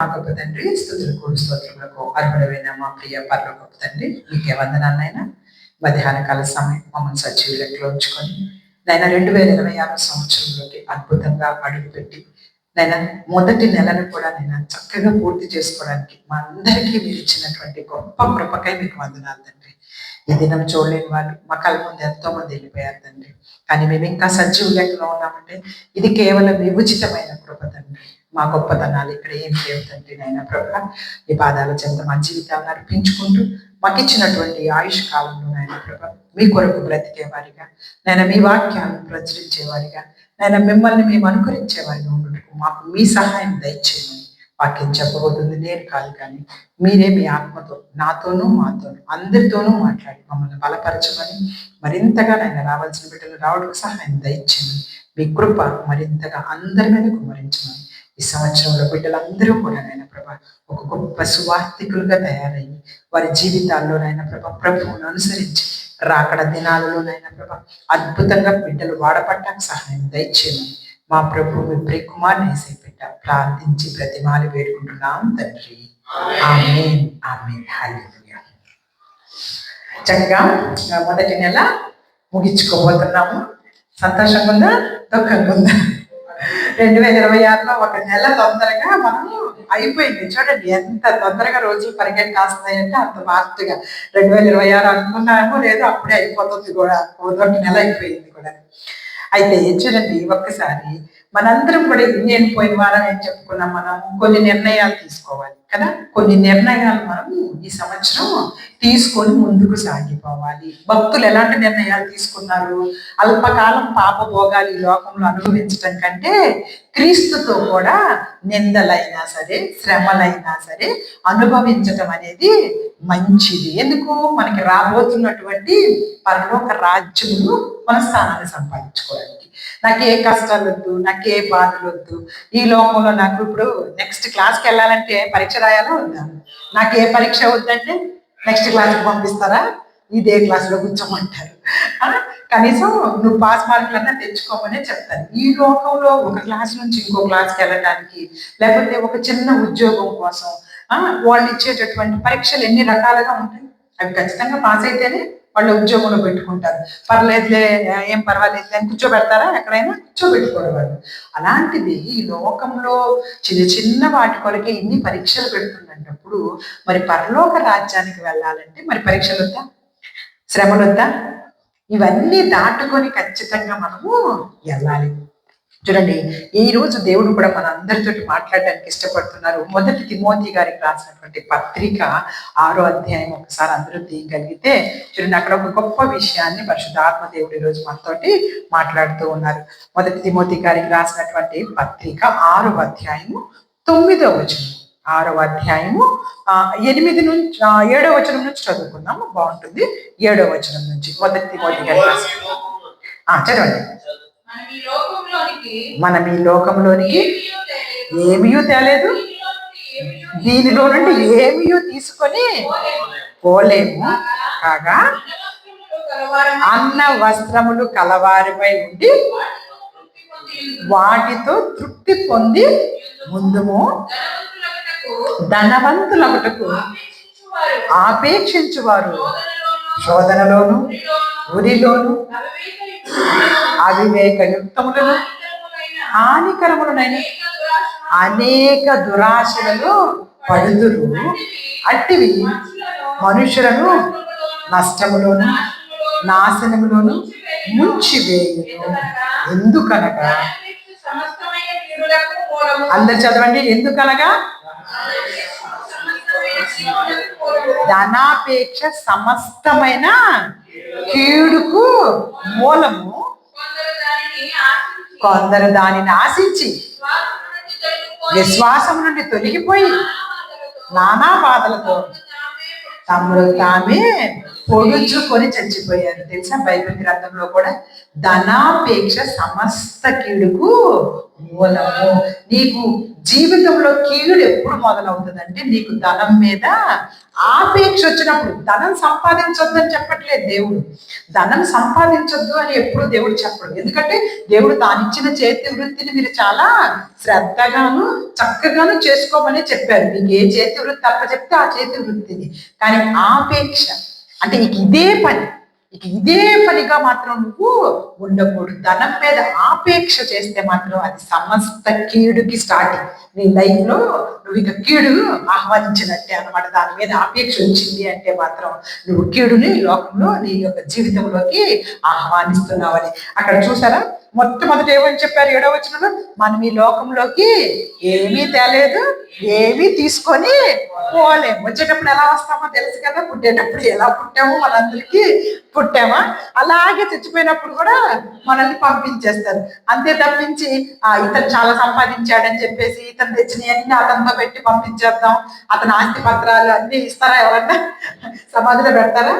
మా గొప్ప తండ్రి, స్తుతులకు స్తోత్రములకు అర్హుడైన మా ప్రియ పరలోకపు తండ్రి, మీకే వందనాలైనా. మధ్యాహ్న కాల సమయం మమ్మల్ని సజీవులెక్కలో ఉంచుకొని నైనా 2026 సంవత్సరంలోకి అద్భుతంగా అడుగుపెట్టి నైనా మొదటి నెలను కూడా నేను చక్కగా పూర్తి చేసుకోవడానికి మా అందరికీ మీరు ఇచ్చినటువంటి గొప్ప కృపకై మీకు వందనాలు తండ్రి. ఈ దినం చూడలేని వాళ్ళు మా కళ్ళ ముందు ఎంతో మంది వెళ్ళిపోయారు తండ్రి. కానీ మేము ఇంకా సజీవు లెక్కలో ఉన్నామంటే ఇది కేవలం మీ ఉచితమైన కృప తండ్రి. మా గొప్పతనాలు ఇక్కడ ఏం లేవు తండ్రి. నైనా ప్రభు ఈ పాదాల చెంత మా జీవితాలను అర్పించుకుంటూ మాకు ఇచ్చినటువంటి ఆయుష్ కాలంలో నాయన ప్రభు మీ కొరకు బ్రతికేవారిగా, నేను మీ వాక్యాలను ప్రచురించేవారిగా, నేను మిమ్మల్ని మేము అనుకరించేవారిగా ఉండటకు మాకు మీ సహాయం దయచేయమని వాక్యం చెప్పబోతుంది. నేను కాదు కానీ మీరే మీ ఆత్మతో నాతోనూ మాతోనూ అందరితోనూ మాట్లాడి మమ్మల్ని బలపరచమని, మరింతగా నేను రావాల్సిన బిడ్డలు రావడానికి సహాయం దయచేయమని, మీ కృప మరింతగా అందరి మీద కుమరించమని, ఈ సంవత్సరంలో బిడ్డలందరూ కూడా నాయన ప్రభ ఒక గొప్ప సువార్థికులుగా తయారయ్యి వారి జీవితాల్లో నాయన ప్రభువును అనుసరించి రాకడ దినాలలో నాయన ప్రభ అద్భుతంగా బిడ్డలు వాడపట్టడానికి సహాయం దయచేయమని మా ప్రభు మీ ప్రియ కుమార్ని యేసయ్య ప్రార్థించి బ్రతిమాలి వేడుకుంటున్నాం తండ్రి. ఆమేన్ ఆమేన్ హల్లెలూయా. చక్కగా మొదటి నెల ముగించుకోబోతున్నాము. సంతోషంగా ఉందా, దుఃఖంగా ఉందా? 2026లో ఒక నెల తొందరగా మనము అయిపోయింది. చూడండి ఎంత తొందరగా రోజులు పరిగెట్టాస్తున్నాయంటే అంత ఫాస్ట్గా 2026 అనుకున్నామో లేదో అప్పుడే అయిపోతుంది కూడా. మొదటి నెల అయిపోయింది కూడా. అయితే చూడండి ఒక్కసారి మనందరం కూడా నేను పోయిన వారం ఏం చెప్పుకున్నాం, మనం కొన్ని నిర్ణయాలు తీసుకోవాలి కదా. కొన్ని నిర్ణయాలు మనం ఈ సంవత్సరం తీసుకొని ముందుకు సాగిపోవాలి. భక్తులు ఎలాంటి నిర్ణయాలు తీసుకున్నారు? అల్పకాలం పాప భోగాలు ఈ లోకంలో అనుభవించటం కంటే క్రీస్తుతో కూడా నిందలైనా సరే శ్రమలైనా సరే అనుభవించటం అనేది మంచిది. ఎందుకు? మనకి రాబోతున్నటువంటి పరలోక రాజ్యములు మన స్థానాన్ని సంపాదించుకోవడానికి. నాకు ఏ కష్టాలు వద్దు, నాకు ఏ బాధలు వద్దు. ఈ లోకంలో నాకు ఇప్పుడు నెక్స్ట్ క్లాస్కి వెళ్ళాలంటే పరీక్ష రాయాలా వద్దా? నాకు ఏ పరీక్ష వద్దంటే నెక్స్ట్ క్లాస్కి పంపిస్తారా? ఇదే క్లాస్లో కూర్చోమంటారు. కనీసం నువ్వు పాస్ మార్కులన్నా తెచ్చుకోమనే చెప్తారు. ఈ లోకంలో ఒక క్లాస్ నుంచి ఇంకో క్లాస్కి వెళ్ళడానికి, లేకపోతే ఒక చిన్న ఉద్యోగం కోసం వాళ్ళు ఇచ్చేటటువంటి పరీక్షలు ఎన్ని రకాలుగా ఉంటాయి. అవి ఖచ్చితంగా పాస్ అయితేనే వాళ్ళు ఉద్యోగంలో పెట్టుకుంటారు. పర్లేదులే, ఏం పర్వాలేదు అని కూర్చోబెడతారా? ఎక్కడైనా కూర్చోబెట్టుకోవాలి. అలాంటిది ఈ లోకంలో చిన్న చిన్న వాటి కొరకే ఇన్ని పరీక్షలు పెడుతున్నప్పుడు మరి పరలోక రాజ్యానికి వెళ్ళాలంటే మరి పరీక్షలు వద్దా, శ్రమలు వద్దా? ఇవన్నీ దాటుకొని ఖచ్చితంగా మనము వెళ్ళాలి. చూడండి, ఈ రోజు దేవుడు కూడా మన అందరితోటి మాట్లాడడానికి ఇష్టపడుతున్నారు. మొదటి తిమోతి గారికి రాసినటువంటి పత్రిక 6వ అధ్యాయం ఒకసారి అందరూ తీయగలిగితే చూడండి, అక్కడ ఒక గొప్ప విషయాన్ని పరిశుద్ధాత్మ దేవుడు ఈ రోజు మనతోటి మాట్లాడుతూ ఉన్నారు. మొదటి తిమోతి గారికి రాసినటువంటి పత్రిక 6వ అధ్యాయము 9వ వచనం, 6వ అధ్యాయము 8 నుంచి 7వ వచనం నుంచి చదువుకుందాము, బాగుంటుంది. 7వ వచనం నుంచి మొదటి తిమోతి గారికి చదవండి. మనం ఈ లోకంలోనికి ఏమీ తేలేదు, దీనిలో నుండి ఏమీ తీసుకొని పోలేము. కాగా అన్న వస్త్రములు కలవారిపై ఉండి వాటితో తృప్తి పొంది ముందుము ధనవంతులగుటకు ఆపేక్షించువారు శోధనలోను ఉరిలోను అవివేకయుక్తములను హానికరములైన అనేక దురాశలలో పడుదురు. అట్టివి మనుషులను నష్టములోను నాశనములోను ముంచివేయును. ఎందుకనగా అందరు చదవండి. ఎందుకనగా ధనాపేక్ష సమస్తమైన కీడుకు మూలము. కొందరు దానిని ఆశించి విశ్వాసం నుండి తొలగిపోయి నానా బాధలతో తమను తామే పొడుచుకొని చచ్చిపోయారు. తెలుసా బైబిల్ గ్రంథంలో కూడా ధనాపేక్ష సమస్త కీడుకు మూలము. నీకు జీవితంలో కీడు ఎప్పుడు మొదలవుతుందంటే నీకు ధనం మీద ఆపేక్ష వచ్చినప్పుడు. ధనం సంపాదించొద్దు అని చెప్పట్లేదు దేవుడు, ధనం సంపాదించొద్దు అని ఎప్పుడు దేవుడు చెప్పడు. ఎందుకంటే దేవుడు తానిచ్చిన చేతి వృత్తిని మీరు చాలా శ్రద్ధగాను చక్కగాను చేసుకోమని చెప్పారు. మీకు ఏ చేతి వృత్తి తప్ప చెప్తే ఆ చేతి వృత్తిని. కానీ ఆపేక్ష అంటే ఇదే పనిగా మాత్రం నువ్వు ఉండకూడదు. ధనం మీద ఆపేక్ష చేస్తే మాత్రం అది సమస్త కీడుకి స్టార్టింగ్. నీ లైఫ్ లో నువ్వు ఇక కీడు ఆహ్వానించినట్టే అనమాట. దాని మీద ఆపేక్ష వచ్చింది అంటే మాత్రం నువ్వు కీడుని లోకంలో నీ యొక్క జీవితంలోకి ఆహ్వానిస్తున్నావని. అక్కడ చూసారా, మొట్టమొదటి ఏమని చెప్పారు 7వ వచనంలో, మనం ఈ లోకంలోకి ఏమీ తేలేదు, ఏమీ తీసుకొని పోలేము. వచ్చేటప్పుడు ఎలా వస్తామో తెలుసు కదా, పుట్టేటప్పుడు ఎలా పుట్టామో మనందరికీ పుట్టామా, అలాగే చచ్చిపోయినప్పుడు కూడా మనల్ని పంపించేస్తారు. అంతే తప్పించి ఇతను చాలా సంపాదించాడని చెప్పేసి ఇతను తెచ్చినవన్నీ అతనితో పెట్టి పంపించేద్దాం, అతని ఆస్తి పత్రాలు అన్ని ఇస్తారా? ఎవరన్నా సమాధిలో పెడతారా?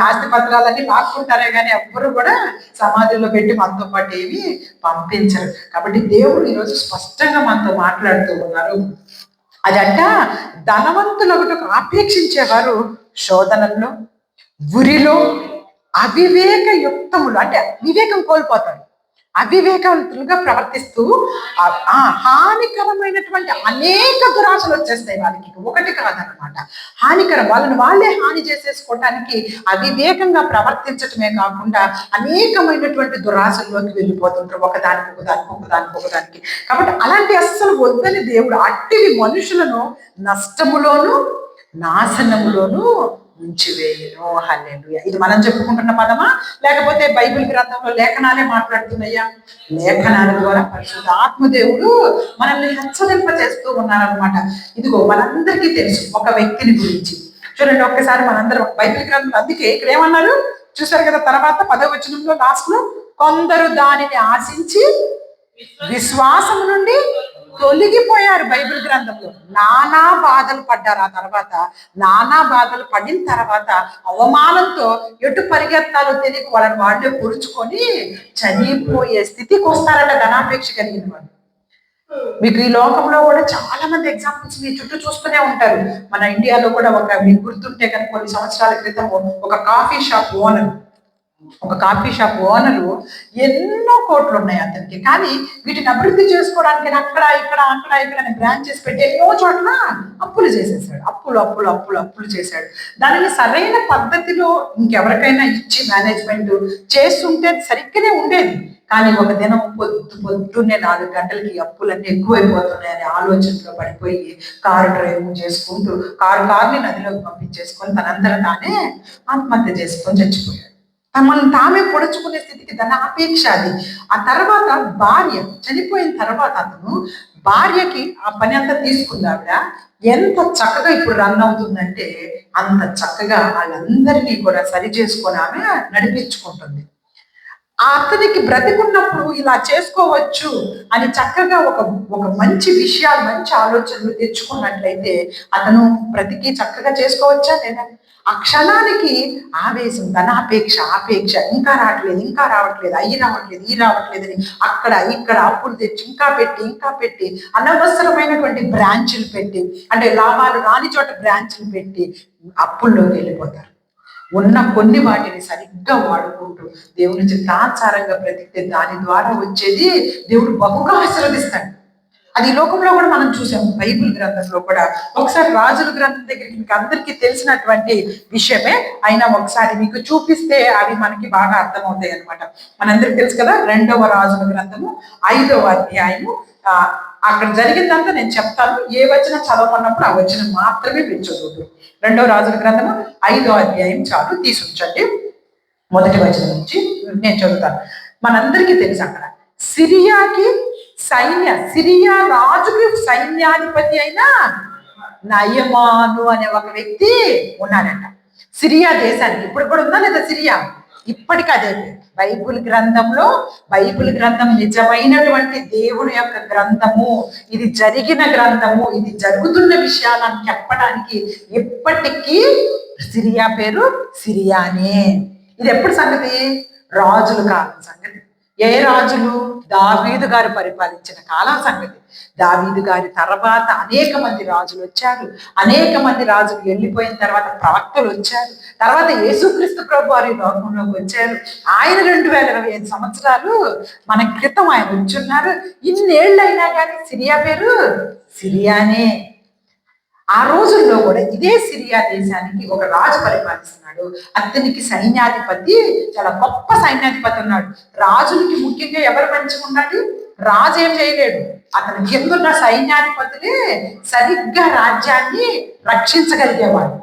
ఆస్తి పత్రాలన్నీ లాక్కుంటారే కానీ ఎవ్వరు కూడా సమాధుల్లో పెట్టి మనతో పాటు ఏమి పంపించరు. కాబట్టి దేవుడు ఈరోజు స్పష్టంగా మనతో మాట్లాడుతూ ఉన్నారు. అదంట ధనవంతులకు ఆపేక్షించేవారు శోధనల్లో, ఉరిలో, అవివేక యుక్తములు అంటే వివేకం కోల్పోతారు, అవివేకవంతులుగా ప్రవర్తిస్తూ హానికరమైనటువంటి అనేక దురాశలు వచ్చేస్తాయి వాళ్ళకి. ఒకటి కాదనమాట, హానికరం. వాళ్ళే హాని చేసేసుకోవటానికి అవివేకంగా ప్రవర్తించటమే కాకుండా అనేకమైనటువంటి దురాశల్లోకి వెళ్ళిపోతుంటారు, ఒకదానికి. కాబట్టి అలాంటి అస్సలు వద్దని దేవుడు అట్టివి మనుషులను నష్టములోను నాశనములోను ఉంచివేయను. హల్లెలూయా. ఇది మనం చెప్పుకుంటున్న పదమా, లేకపోతే బైబిల్ గ్రంథంలో లేఖనాలే మాట్లాడుతున్నాయా? లేఖనాల ద్వారా పరిశుద్ధ ఆత్మదేవుడు మనల్ని హెచ్చరింప చేస్తూ ఉన్నారనమాట. ఇదిగో మనందరికీ తెలుసు ఒక వ్యక్తిని గురించి. చూడండి ఒక్కసారి మనందరం బైబిల్ గ్రంథంలో, అందుకే ఇక్కడ ఏమన్నారు చూసారు కదా, తర్వాత 10వ వచనంలో లాస్ట్ లో, కొందరు దానిని ఆశించి విశ్వాసం నుండి తొలగిపోయారు. బైబిల్ గ్రంథంలో నానా బాధలు పడ్డారు. ఆ తర్వాత నానా బాధలు పడిన తర్వాత అవమానంతో ఎటు పరిగెత్తాలో తెలియక వాళ్ళని వాళ్ళే పొడుచుకొని చనిపోయే స్థితికి వస్తారట ధనాపేక్ష కలిగిన వాళ్ళు. మీకు ఈ లోకంలో కూడా చాలా మంది ఎగ్జాంపుల్స్ మీ చుట్టూ చూస్తూనే ఉంటారు. మన ఇండియాలో కూడా మీకు గుర్తుంటే కనుక కొన్ని సంవత్సరాల క్రితం ఒక కాఫీ షాప్ ఓనరు ఎన్నో కోట్లు ఉన్నాయి అతనికి, కానీ వీటిని అభివృద్ధి చేసుకోవడానికి అక్కడ ఇక్కడ బ్రాంచెస్ పెట్టి ఎన్నో చోట్ల అప్పులు చేసేసాడు. అప్పులు చేశాడు. దానిని సరైన పద్ధతిలో ఇంకెవరికైనా ఇచ్చి మేనేజ్మెంట్ చేస్తుంటే సరిగ్గానే ఉండేది. కానీ ఒక దినం పొద్దున్నే 4 గంటలకి అప్పులన్నీ ఎక్కువైపోతున్నాయనే ఆలోచనలో పడిపోయి కారు డ్రైవింగ్ చేసుకుంటూ కార్ని నదిలోకి పంపించేసుకొని తనందరూ తానే ఆత్మహత్య చేసుకొని చచ్చిపోయాడు. మనం తామే పొడుచుకునే స్థితికి ధనాపేక్ష అది. ఆ తర్వాత భార్య చనిపోయిన తర్వాత అతను భార్యకి ఆ పని అంతా తీసుకుంది. ఆవిడ ఎంత చక్కగా ఇప్పుడు రన్ అవుతుందంటే అంత చక్కగా వాళ్ళందరినీ కూడా సరి చేసుకొని ఆమె నడిపించుకుంటుంది. అతనికి బ్రతికున్నప్పుడు ఇలా చేసుకోవచ్చు అని చక్కగా ఒక మంచి విషయాలు, మంచి ఆలోచనలు తెచ్చుకున్నట్లయితే అతను బ్రతికి చక్కగా చేసుకోవచ్చా లేదా? ఆ క్షణానికి ఆవేశం, ధనాపేక్ష, ఆపేక్ష, ఇంకా రావట్లేదు, ఈ రావట్లేదని అక్కడ ఇక్కడ అప్పులు తెచ్చి ఇంకా పెట్టి అనవసరమైనటువంటి బ్రాంచులు పెట్టి, అంటే లాభాలు రాని చోట బ్రాంచులు పెట్టి అప్పుల్లోకి వెళ్ళిపోతారు. ఉన్న కొన్ని వాటిని సరిగ్గా వాడుకుంటూ దేవుని చిత్తానుసారంగా బ్రతికితే దాని ద్వారా వచ్చేది దేవుడు బహుగా ఆశీర్వదిస్తాడు. అది లోకంలో కూడా మనం చూసాము. బైబిల్ గ్రంథంలో కూడా ఒకసారి రాజుల గ్రంథం దగ్గరికి మీకు అందరికీ తెలిసినటువంటి విషయమే అయినా ఒకసారి మీకు చూపిస్తే అవి మనకి బాగా అర్థమవుతాయి అనమాట. మనందరికి తెలుసు కదా, 2వ రాజుల గ్రంథము 5వ అధ్యాయము. అక్కడ జరిగిందంతా నేను చెప్తాను. ఏ వచనం చదవమన్నప్పుడు ఆ వచనం మాత్రమే మీరు చదువుతారు. 2వ రాజుల గ్రంథము 5వ అధ్యాయం చాలు తీసుంచండి. 1వ వచనం నుంచి నేను చదువుతాను. మనందరికీ తెలుసు అక్కడ సిరియా రాజుకి సైన్యాధిపతి అయిన నయమాను అనే ఒక వ్యక్తి ఉన్నాడంట. సిరియా దేశానికి ఇప్పుడు కూడా ఉందా లేదా సిరియా? ఇప్పటికీ అదే. బైబిల్ గ్రంథం నిజమైనటువంటి దేవుని యొక్క గ్రంథము, ఇది జరిగిన గ్రంథము, ఇది జరుగుతున్న విషయాలను చెప్పడానికి ఇప్పటికీ సిరియా పేరు సిరియానే. ఇది ఎప్పుడు సంగతి? రాజుల కాలం సంగతి. ఏ రాజులు? దావీదు గారు పరిపాలించిన కాలం సంగతి. దావీదు గారి తర్వాత అనేక మంది రాజులు వచ్చారు. అనేక మంది రాజులు వెళ్ళిపోయిన తర్వాత ప్రవక్తలు వచ్చారు. తర్వాత యేసుక్రీస్తు ప్రభు వారి లోకంలోకి వచ్చారు. ఆయన 2025 సంవత్సరాలు మన క్రితం ఆయన వచ్చున్నారు. ఇన్నేళ్ళు అయినా కానీ సిరియా పేరు సిరియానే. ఆ రోజుల్లో కూడా ఇదే సిరియా దేశానికి ఒక రాజు పరిపాలిస్తున్నాడు. అతనికి సైన్యాధిపతి, చాలా గొప్ప సైన్యాధిపతి ఉన్నాడు. రాజులకి ముఖ్యంగా ఎవరు మంచిగా ఉండాలి? రాజు ఏం చేయలేడు, అతని కిందున్న సైన్యాధిపతులే సరిగ్గా రాజ్యాన్ని రక్షించగలిగేవాడు.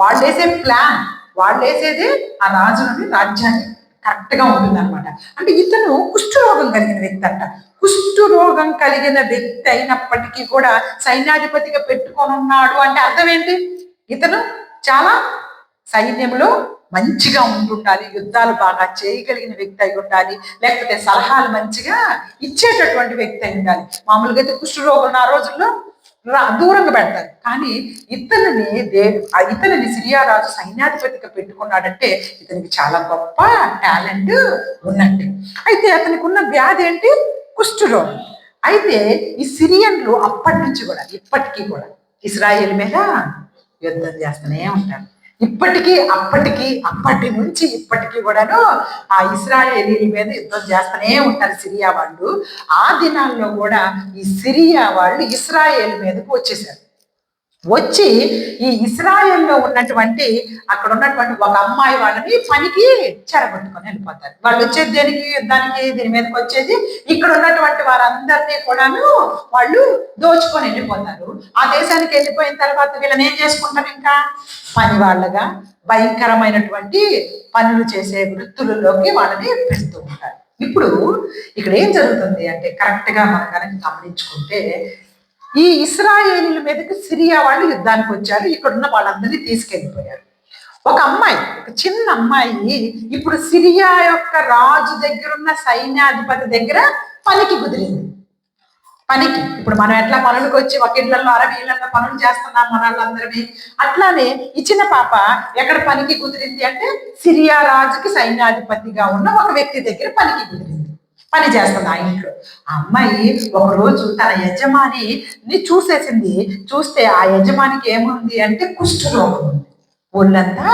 వాళ్ళు వేసే ప్లాన్, వాళ్ళు వేసేదే ఆ రాజులని రాజ్యాన్ని కరెక్ట్ గా ఉంటుంది అనమాట. అంటే ఇతను కుష్ఠరోగం కలిగిన వ్యక్తి అంట. కుష్ఠరోగం కలిగిన వ్యక్తి అయినప్పటికీ కూడా సైన్యాధిపతిగా పెట్టుకొని ఉన్నాడు అంటే అర్థం ఏంటి? ఇతను చాలా సైన్యంలో మంచిగా ఉంటుండాలి, యుద్ధాలు బాగా చేయగలిగిన వ్యక్తి అయి ఉండాలి, లేకపోతే సలహాలు మంచిగా ఇచ్చేటటువంటి వ్యక్తి అయి ఉండాలి. మామూలుగా అయితే కుష్ఠరోగం ఆ రోజుల్లో దూరంగా పెడతారు. కానీ ఇతనిని సిరియా రాజు సైన్యాధిపతిగా పెట్టుకున్నాడంటే ఇతనికి చాలా గొప్ప టాలెంట్ ఉన్నట్టు. అయితే అతనికి ఉన్న వ్యాధి ఏంటి? కుష్ఠరోగం. అయితే ఈ సిరియన్లు అప్పటి నుంచి కూడా ఇప్పటికీ కూడా ఇస్రాయేల్ మీద యుద్ధం చేస్తూనే ఉంటారు. అప్పటి నుంచి ఇప్పటికీ కూడాను ఆ ఇశ్రాయేలీల మీద యుద్ధం చేస్తూనే ఉంటారు సిరియా వాళ్ళు. ఆ దినాల్లో కూడా ఈ సిరియా వాళ్ళు ఇశ్రాయేల్ మీదకు వచ్చేసారు. వచ్చి ఈ ఇస్రాయేల్లో ఉన్నటువంటి అక్కడ ఉన్నటువంటి ఒక అమ్మాయి వాళ్ళని పనికి చెరగొట్టుకొని వెళ్ళిపోతారు. వాళ్ళు వచ్చేది దేనికి? యుద్ధానికి. దీని మీదకి వచ్చేది ఇక్కడ ఉన్నటువంటి వారందరినీ కూడాను వాళ్ళు దోచుకొని వెళ్ళిపోతారు. ఆ దేశానికి వెళ్ళిపోయిన తర్వాత వీళ్ళని ఏం చేసుకుంటారు? ఇంకా పని వాళ్ళగా భయంకరమైనటువంటి పనులు చేసే వృత్తులలోకి వాళ్ళని పెడుతూ ఉంటారు. ఇప్పుడు ఇక్కడ ఏం జరుగుతుంది అంటే కరెక్ట్ గా మనం కనుక గమనించుకుంటే ఈ ఇశ్రాయేలీల మీదకి సిరియా వాళ్ళు యుద్ధానికి వచ్చారు. ఇక్కడ ఉన్న వాళ్ళందరినీ తీసుకెళ్ళిపోయారు. ఒక అమ్మాయి, ఒక చిన్న అమ్మాయి ఇప్పుడు సిరియా యొక్క రాజు దగ్గర ఉన్న సైన్యాధిపతి దగ్గర పనికి కుదిరింది. పనికి ఇప్పుడు మనం ఎట్లా పనులకు వచ్చి ఒక ఇళ్లలో అరవీళ్ళల్లో పనులు చేస్తున్నాం మన వాళ్ళందరినీ, అట్లానే ఈ చిన్న పాప ఎక్కడ పనికి కుదిరింది అంటే సిరియా రాజుకి సైన్యాధిపతిగా ఉన్న ఒక వ్యక్తి దగ్గర పనికి కుదిరింది. పని చేస్తుంది ఆ ఇంట్లో. ఆ అమ్మాయి ఒకరోజు తన యజమానిని చూసేసింది. చూస్తే ఆ యజమానికి ఏముంది అంటే కుష్ఠరోగం ఉంది, ఒళ్ళంతా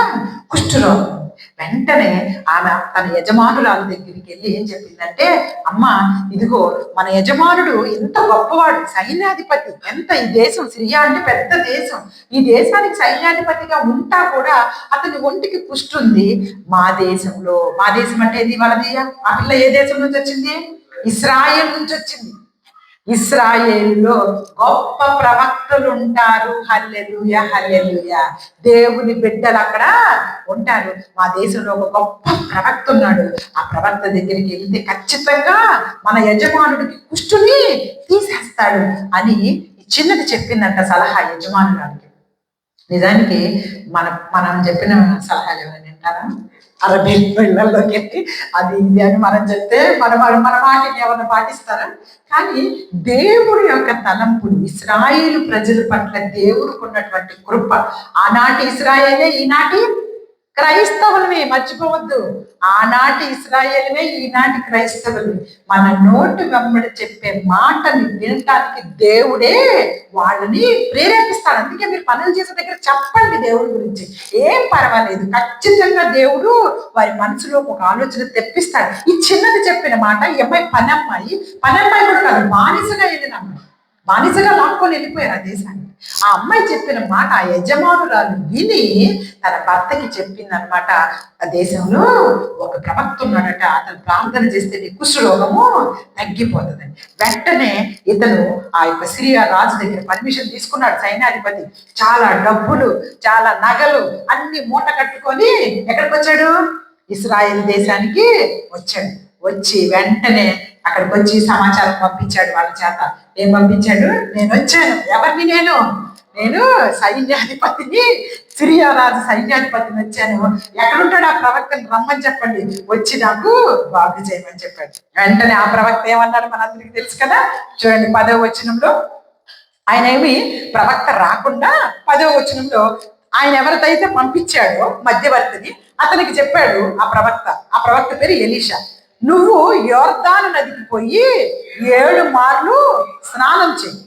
కుష్ఠరోగం. వెంటనే ఆమె తన యజమానురాలు దగ్గరికి వెళ్ళి ఏం చెప్పిందంటే, అమ్మ ఇదిగో మన యజమానుడు ఎంత గొప్పవాడు, సైన్యాధిపతి, ఎంత ఈ దేశం సిరియా అంటే పెద్ద దేశం, ఈ దేశానికి సైన్యాధిపతిగా ఉంటా కూడా అతని ఒంటికి కుష్ఠ ఉంది. మా దేశం అంటే ఇది వాళ్ళది. ఆ పిల్ల ఏ దేశం నుంచి వచ్చింది? ఇశ్రాయేల్ నుంచి వచ్చింది. ఇశ్రాయేలులో గొప్ప ప్రవక్తలు ఉంటారు. హల్లెలూయా, హల్లెలూయా. దేవుని బిడ్డలు అక్కడ ఉంటారు. మా దేశంలో ఒక గొప్ప ప్రవక్త ఉన్నాడు. ఆ ప్రవక్త దగ్గరికి వెళ్తే ఖచ్చితంగా మన యజమానుడికి కుష్ఠుని తీసేస్తాడు అని చిన్నది చెప్పిందంట సలహా యజమానురానికి. నిజానికి మనం చెప్పిన సలహాలు ఏమైనా వింటారా? అరబీ పిల్లల్లోకి వెళ్ళి అది ఇది అని మనం చెప్తే మన మాటని ఎవరిని పాటిస్తారా? కానీ దేవుడి యొక్క తలంపులు, ఇశ్రాయేలు ప్రజల పట్ల దేవుడికి ఉన్నటువంటి కృప, ఆనాటి ఇశ్రాయేలే ఈనాటి క్రైస్తవులమే, మర్చిపోవద్దు. ఆనాటి ఇశ్రాయేలమే ఈనాటి క్రైస్తవులు. మన నోటి వెంబడి చెప్పే మాటని వినటానికి దేవుడే వాళ్ళని ప్రేరేపిస్తాడు. అందుకే మీరు పనులు చేసే దగ్గర చెప్పండి దేవుడి గురించి, ఏం పర్వాలేదు. ఖచ్చితంగా దేవుడు వారి మనసులో ఒక ఆలోచన తెప్పిస్తాడు. ఈ చిన్నది చెప్పిన మాట ఈ అమ్మాయి పని అమ్మాయి కూడా కాదు, బానిసగా వెళ్ళిన అమ్మాయి, బానిసగా లాక్కొని వెళ్ళిపోయారు ఆ దేశాన్ని. ఆ అమ్మాయి చెప్పిన మాట ఆ యజమానురాలు విని తన భర్తకి చెప్పిందనమాట, ఆ దేశంలో ఒక ప్రవక్త ఉన్నాడట, అతను ప్రార్థన చేస్తే నీ కుష్ఠరోగము తగ్గిపోతుందని. వెంటనే ఇతను ఆ యొక్క సిరియా రాజు దగ్గర పర్మిషన్ తీసుకున్నాడు. సైన్యాధిపతి చాలా డబ్బులు, చాలా నగలు అన్ని మూట కట్టుకొని ఎక్కడికి వచ్చాడు? ఇశ్రాయేల్ దేశానికి వచ్చాడు. వచ్చి వెంటనే అక్కడికి వచ్చి సమాచారం పంపించాడు వాళ్ళ చేత. ఏం పంపించాడు? నేను వచ్చాను. ఎవరిని? నేను సైన్యాధిపతిని, సిరియా రాజు సైన్యాధిపతిని వచ్చాను. ఎక్కడుంటాడు ఆ ప్రవక్తని రమ్మని చెప్పండి, వచ్చి నాకు బాగు చేయమని చెప్పాడు. వెంటనే ఆ ప్రవక్త ఏమన్నాడు మనందరికీ తెలుసు కదా. చూడండి 10వ వచనంలో, ఆయన ఏమి ప్రవక్త రాకుండా 10వ వచనంలో ఆయన ఎవరిదైతే పంపించాడో మధ్యవర్తిని, అతనికి చెప్పాడు ఆ ప్రవక్త పేరు ఎలీషా, నువ్వు యోర్దాను నదికి పోయి 7 మార్లు స్నానం చెయ్యి,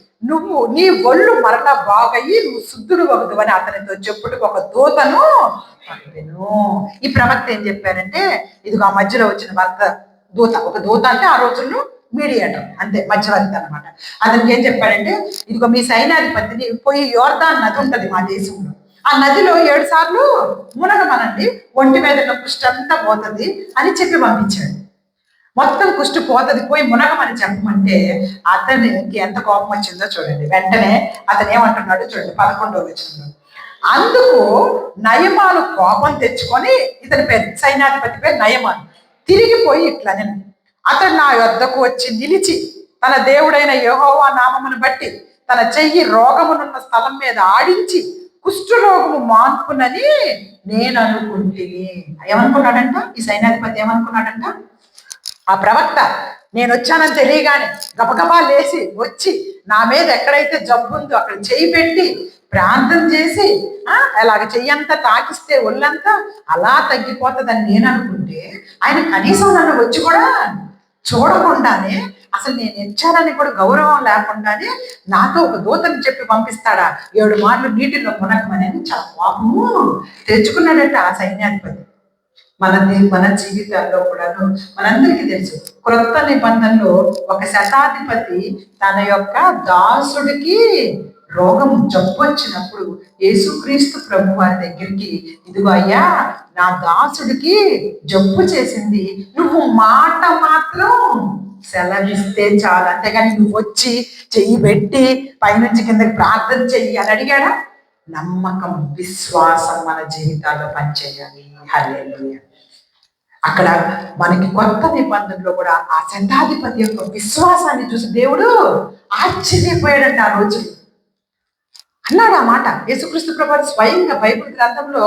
నీ ఒళ్ళు మరలా బాగయ్యి నువ్వు శుద్ధుడు అవ్వదు అని అతనితో చెప్పుటకు ఒక దూతను పంపెను. ఈ ప్రవక్త ఏం చెప్పారంటే, ఇదిగో ఆ మధ్యలో వచ్చిన ఒక దూత అంటే ఆ రోజుల్లో మీడియేటర్, అంతే, మధ్యవర్తి అనమాట. అతనికి ఏం చెప్పాడంటే, ఇదిగో మీ సైన్యాధిపతిని పోయి యోర్దాన్ నది ఉంటది మా దేశంలో, ఆ నదిలో 7 సార్లు మునగమనండి, ఒంటి మీద ఉన్న కుష్టి అంతా పోతుంది అని చెప్పి పంపించాడు. మొత్తం కుష్టి పోతుంది, పోయి మునగమని చెప్పమంటే అతనికి ఎంత కోపం వచ్చిందో చూడండి. వెంటనే అతను ఏమంటున్నాడు చూడండి, 11వ వచనంలో, అందుకు నయమాను కోపం తెచ్చుకొని, ఇతని పేరు సైన్యాధిపతి పేరు నయమాను, తిరిగిపోయి ఇట్లా, నేను అతడు నా యొద్దకు వచ్చి నిలిచి తన దేవుడైన యెహోవా నామమును బట్టి తన చెయ్యి రోగమునున్న స్థలం మీద ఆడించి కుష్ఠరోగము మాన్పునని నేను అనుకుంటుని. ఏమనుకున్నాడంట ఈ సైన్యాధిపతి? ఏమనుకున్నాడంట? ఆ ప్రవక్త నేను వచ్చానని తెలియగానే గబగబా లేచి వచ్చి నా మీద ఎక్కడైతే జబ్బు ఉందో అక్కడ చెయ్యి పెట్టి ప్రార్థన చేసి అలాగ చెయ్యంతా తాకిస్తే ఒళ్ళంతా అలా తగ్గిపోతుందని నేను అనుకుంటే, ఆయన కనీసం నన్ను వచ్చి కూడా చూడకుండానే, అసలు నేను ఇచ్చానని కూడా గౌరవం లేకుండానే నాతో ఒక దూతని చెప్పి పంపిస్తాడా, 7 మార్లు నీటిలో మునగమని చాలా కోపము తెచ్చుకున్నాడట ఆ సైన్యాధిపతి. మన జీవితాల్లో కూడాను మనందరికీ తెలుసు, క్రొత్త నిబంధనలో ఒక శతాధిపతి తన యొక్క దాసుడికి రోగం జబ్బు వచ్చినప్పుడు యేసుక్రీస్తు ప్రభు వారి దగ్గరికి, ఇదిగో అయ్యా నా దాసుడికి జబ్బు చేసింది, నువ్వు మాట మాత్రం సెలవిస్తే చాలు, అంతేగాని నువ్వు వచ్చి చెయ్యి పెట్టి పైనుంచి కిందకి ప్రార్థన చెయ్యి అని అడిగాడా? నమ్మకం, విశ్వాసం మన జీవితాల్లో పనిచేయాలి. హల్లెలూయా. అక్కడ మనకి కొత్త నిబంధనలో కూడా ఆ శతాధిపతి యొక్క విశ్వాసాన్ని చూసి దేవుడు ఆశ్చర్యపోయాడంట. ఆ రోజు అన్నాడు ఆ మాట యేసుక్రీస్తు ప్రభువు స్వయంగా బైబిల్ గ్రంథంలో,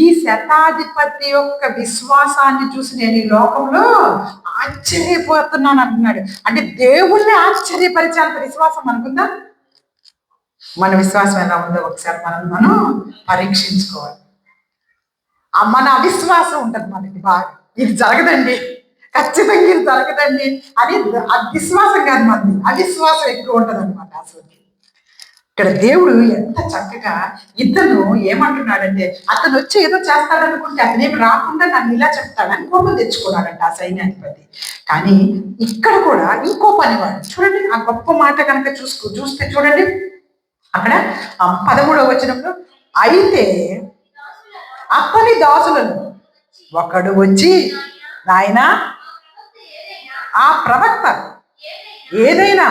ఈ శతాధిపతి యొక్క విశ్వాసాన్ని చూసి నేను ఈ లోకంలో ఆశ్చర్యపోతున్నాను అంటున్నాడు. అంటే దేవుణ్ణి ఆశ్చర్యపరిచేంత విశ్వాసం అనుకుందా? మన విశ్వాసం ఎలా ఉందో ఒకసారి మనం పరీక్షించుకోవాలి. మన అవిశ్వాసం ఉంటుంది మనకి బాగా, ఇది జరగదండి, ఖచ్చితంగా ఇది జరగదండి అని విశ్వాసం కాదు, మనది అవిశ్వాసం ఎక్కువ ఉంటుంది అనమాట. అసలు ఇక్కడ దేవుడు ఎంత చక్కగా ఇతను ఏమంటున్నాడంటే, అతను వచ్చి ఏదో చేస్తాడనుకుంటే అతనేమి రాకుండా నన్ను ఇలా చెప్తాడని కోపం తెచ్చుకున్నాడంట ఆ సైన్యాధిపతి. కానీ ఇక్కడ కూడా ఇంకో పనివాడు చూడండి, ఆ గొప్ప మాట కనుక చూస్తే చూడండి, అక్కడ 13వ వచనంలో, అయితే అతని దాసులను ఒకడు వచ్చి, నాయనా ఆ ప్రవక్త ఏదైనా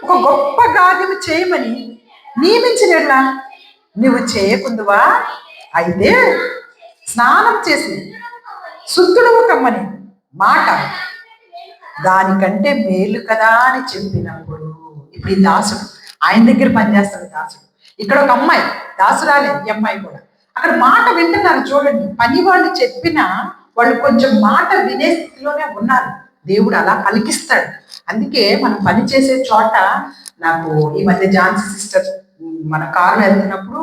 ఒక గొప్ప కార్యము చేయమని నియమించినట్లా నువ్వు చేయకుందువా? అయితే స్నానం చేసి శుద్ధుడవు కమ్మని మాట దానికంటే మేలు కదా అని చెప్పినప్పుడు, ఇప్పుడు ఈ దాసుడు ఆయన దగ్గర పనిచేస్తాడు దాసుడు, ఇక్కడ ఒక అమ్మాయి దాసురాలే, ఈ అమ్మాయి కూడా అక్కడ మాట వింటున్నారు చూడండి. పని వాళ్ళు చెప్పినా వాళ్ళు కొంచెం మాట వినే స్థితిలోనే ఉన్నారు. దేవుడు అలా పలికిస్తాడు. అందుకే మనం పని చేసే చోట, నాకు ఈ మధ్య ఝాన్సీ సిస్టర్ మన కారులో వెళ్తున్నప్పుడు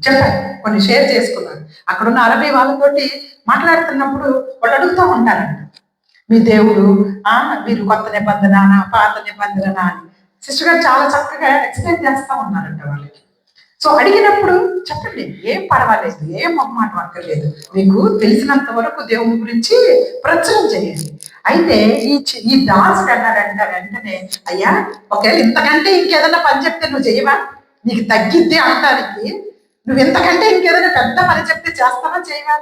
చెప్పారు, కొన్ని షేర్ చేసుకున్నారు. అక్కడున్న అరబీ వాళ్ళతోటి మాట్లాడుతున్నప్పుడు వాళ్ళు అడుగుతూ ఉంటారంట, మీ దేవుడు మీరు కొత్త నిబంధన పాత నిబంధన అని సిస్టర్ గారు చాలా చక్కగా ఎక్స్ప్లెయిన్ చేస్తూ ఉన్నారంట వాళ్ళకి. సో అడిగినప్పుడు చెప్పండి, ఏం పర్వాలేదు, ఏం మొహమాట అక్కర్లేదు, మీకు తెలిసినంత వరకు దేవుని గురించి ప్రచురం చేయండి. అయితే ఈ దాసుడు అన్నాడంట వెంటనే, అయ్యా ఒకవేళ ఇంతకంటే ఇంకేదన్నా పని చెప్తే నువ్వు చేయవా? నీకు తగ్గిద్ది అంటానికి నువ్వు ఇంతకంటే ఇంకేదైనా పెద్ద పని చెప్తే చేస్తావా చేయవా?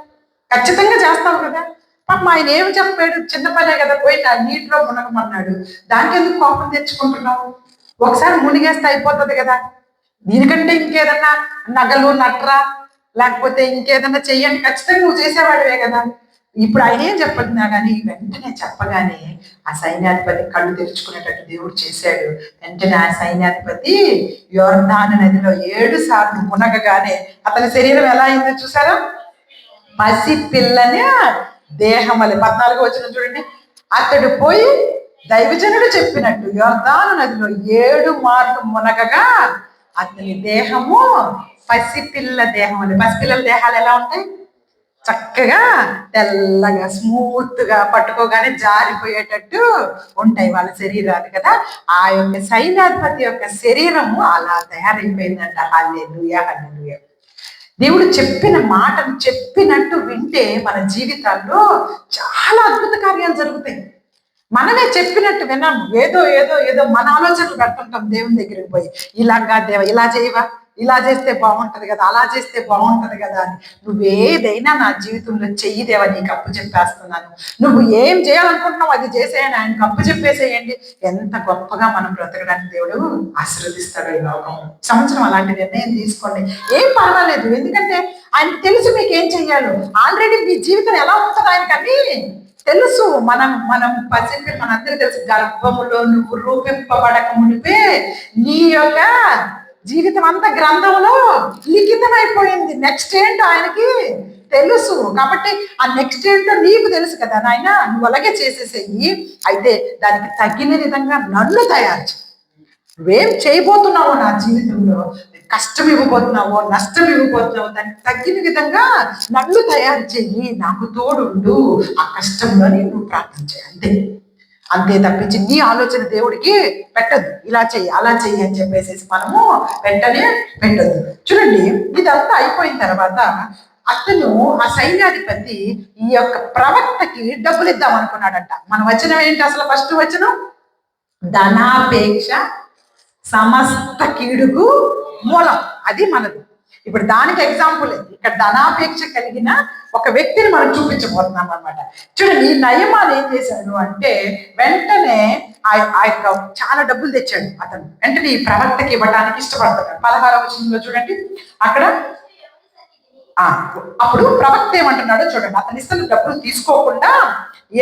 ఖచ్చితంగా చేస్తావు కదా. పాపం ఆయన ఏమి చెప్పాడు, చిన్న పనే కదా, పోయి నా నీటిలో మునగమన్నాడు, దానికి ఎందుకు కోపం తెచ్చుకుంటున్నావు? ఒకసారి మునిగేస్తే అయిపోతుంది కదా. దీనికంటే ఇంకేదన్నా నగలు నట్రా లేకపోతే ఇంకేదన్నా చెయ్యండి, ఖచ్చితంగా నువ్వు చేసేవాడివే కదా. ఇప్పుడు ఆయన ఏం చెప్పదున్నా కానీ వెంటనే చెప్పగానే ఆ సైన్యాధిపతి కళ్ళు తెరుచుకునేటట్టు దేవుడు చేశాడు. వెంటనే ఆ సైన్యాధిపతి యోర్దాను నదిలో 7 సార్లు మునగగానే అతని శరీరం ఎలా అయిందో చూసారా? పసి పిల్లని దేహం అది 14వ వచనం చూడండి. అతడు పోయి దైవజనుడు చెప్పినట్టు యోర్దాను నదిలో 7 మార్లు మునగగా అతని దేహము పసిపిల్ల దేహం అని. పసిపిల్లల దేహాలు ఎలా ఉంటాయి? చక్కగా తెల్లగా స్మూత్ గా పట్టుకోగానే జారిపోయేటట్టు ఉంటాయి వాళ్ళ శరీరాలు కదా. ఆ యొక్క సైన్యాధిపతి యొక్క శరీరము అలా తయారైపోయిందంట. హల్లెలూయా, హల్లెలూయా. దేవుడు చెప్పిన మాటను చెప్పినట్టు వింటే మన జీవితాల్లో చాలా అద్భుత కార్యాలు జరుగుతాయి. మనమే చెప్పినట్టు విన్నాము. ఏదో ఏదో ఏదో మన ఆలోచనలు పెడుతుంటాం దేవుని దగ్గరికి పోయి. ఇలాగా దేవ, ఇలా చేయవా, ఇలా చేస్తే బాగుంటది కదా, అలా చేస్తే బాగుంటది కదా అని. నువ్వేదైనా నా జీవితంలో చెయ్యి దేవా, నీకు అప్పు చెప్పేస్తున్నాను. నువ్వు ఏం చేయాలనుకుంటున్నావు అది చేసేయని ఆయనకు అప్పు చెప్పేసేయండి. ఎంత గొప్పగా మనం బ్రతకడానికి దేవుడు ఆశీర్వదిస్తాడు ఈ లోకం. సంవత్సరం అలాంటి నిర్ణయం తీసుకోండి, ఏం పర్వాలేదు. ఎందుకంటే ఆయనకు తెలుసు మీకు ఏం చెయ్యాలో. ఆల్రెడీ మీ జీవితం ఎలా ఉంటుంది ఆయనకని తెలుసు. మనం పసిపి మనందరికీ తెలుసు, గర్భములో నువ్వు రూపింపబడక మునిపే నీ యొక్క జీవితం అంతా గ్రంథంలో లిఖితమైపోయింది. నెక్స్ట్ ఏంటో ఆయనకి తెలుసు. కాబట్టి ఆ నెక్స్ట్ ఏంటో నీకు తెలుసు కదా నాయన, నువ్వు అలాగే చేసేసేయి. అయితే దానికి తగిన విధంగా నన్ను తయారు చేయి. నువ్వేం చేయబోతున్నావో నా జీవితంలో, కష్టం ఇవ్వబోతున్నావో నష్టం ఇవ్వబోతున్నావో, దానికి తగ్గిన విధంగా నన్ను తయారు చెయ్యి, నాకు తోడుండు. ఆ కష్టంలోని నువ్వు ప్రార్థించే, అంతే. అంతే తప్పించి నీ ఆలోచన దేవుడికి పెట్టద్దు. ఇలా చెయ్యి అలా చెయ్యి అని చెప్పేసి మనము వెంటనే పెట్టద్దు. చూడండి, ఇదంతా అయిపోయిన తర్వాత అతను, ఆ సైన్యాధిపతి ఈ యొక్క ప్రవక్తకి డబ్బులు ఇద్దాం అనుకున్నాడంట. మన వచనం ఏంటి అసలు? ఫస్ట్ వచనం, ధనాపేక్ష సమస్త కీడుకు మూలం. అది మనది. ఇప్పుడు దానికి ఎగ్జాంపుల్ ఇక్కడ ధనాపేక్ష కలిగిన ఒక వ్యక్తిని మనం చూపించబోతున్నాం అనమాట. చూడండి, ఈ నయమాన్ ఏం చేశాడు అంటే వెంటనే ఆ యొక్క చాలా డబ్బులు తెచ్చాడు అతను. వెంటనే ఈ ప్రవక్తకి ఇవ్వడానికి ఇష్టపడతాడు. 16వ వచనంలో చూడండి, అక్కడ అప్పుడు ప్రవక్త ఏమంటున్నాడో చూడండి. అతని ఇస్తున్న డబ్బులు తీసుకోకుండా,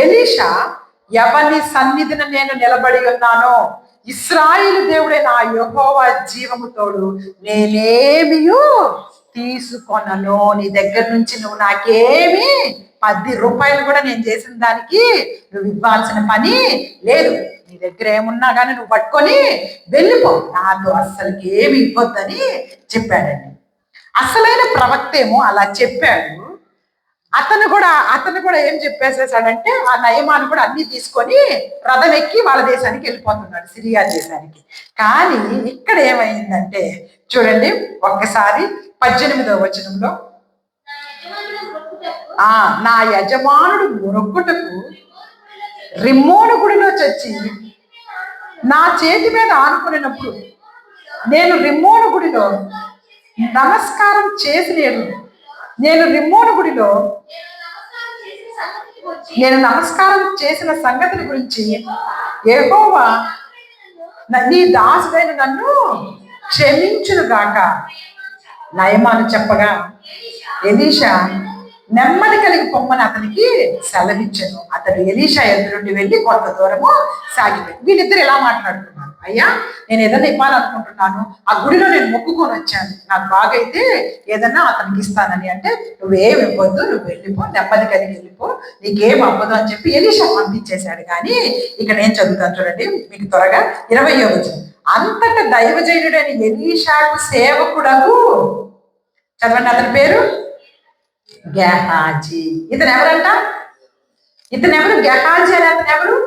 ఎలీషా, ఎవరి సన్నిధిని నేను నిలబడి ఉన్నానో, ఇశ్రాయేలు దేవుడైన ఆ యెహోవా జీవము తోడు, నేనేమియు తీసుకొనను. నీ దగ్గర నుంచి నువ్వు నాకేమి 10 రూపాయలు కూడా నేను చేసిన దానికి నువ్వు ఇవ్వాల్సిన పని లేదు. నీ దగ్గర ఏమున్నా కానీ నువ్వు పట్టుకొని వెళ్ళిపో, నాతో అస్సలకి ఏమి ఇవ్వద్దని చెప్పాడండి. అసలైన ప్రవక్త ఏమో అలా చెప్పాడు. అతను కూడా ఏం చెప్పేసేసాడంటే, ఆ నయమాను కూడా అన్ని తీసుకొని రథం ఎక్కి వాళ్ళ దేశానికి వెళ్ళిపోతున్నాడు, సిరియా దేశానికి. కానీ ఇక్కడ ఏమైందంటే చూడండి, ఒక్కసారి 18వ వచనంలో, నా యజమానుడు మొరొక్కుటకు రిమ్మోను గుడిలో చచ్చి నా చేతి మీద ఆనుకునేటప్పుడు నేను రిమ్మోను గుడిలో నమస్కారం చేసి నేను రిమ్మోను గుడిలో నమస్కారం చేసిన సంగతిని గురించి యెహోవా నీ దాసుడైన నన్ను క్షమించును గాక. నయమాను చెప్పగా ఎలీషా నెమ్మది కలిగి పొమ్మని అతనికి సెలవిచ్చాను. అతడు ఎలీషా ఎదురుండి వెళ్ళి కొంత దూరము సాగిపోయి. వీళ్ళిద్దరు ఎలా మాట్లాడుతున్నారు, అయ్యా నేను ఏదైనా ఇవ్వాలనుకుంటున్నాను, ఆ గుడిలో నేను మొక్కుకొని వచ్చాను, నాకు బాగైతే ఏదన్నా అతనికి ఇస్తానని. అంటే నువ్వేం ఇవ్వద్దు, నువ్వు వెళ్ళిపో, నెమ్మది కలిగి వెళ్ళిపో, నీకేం అవ్వదు అని చెప్పి ఎలీషా పంపించేశాడు. కానీ ఇక్కడ ఏం చదువుతాను చూడండి మీకు త్వరగా, 20వ వచనం, అంతటా దైవజనుడైన ఎలీషాకు సేవకుడకు, చదవండి, అతని పేరు గెహాజీ. ఇతను ఎవరంట? ఇతను ఎవరు? గెహాజీ అని అతను ఎవరు?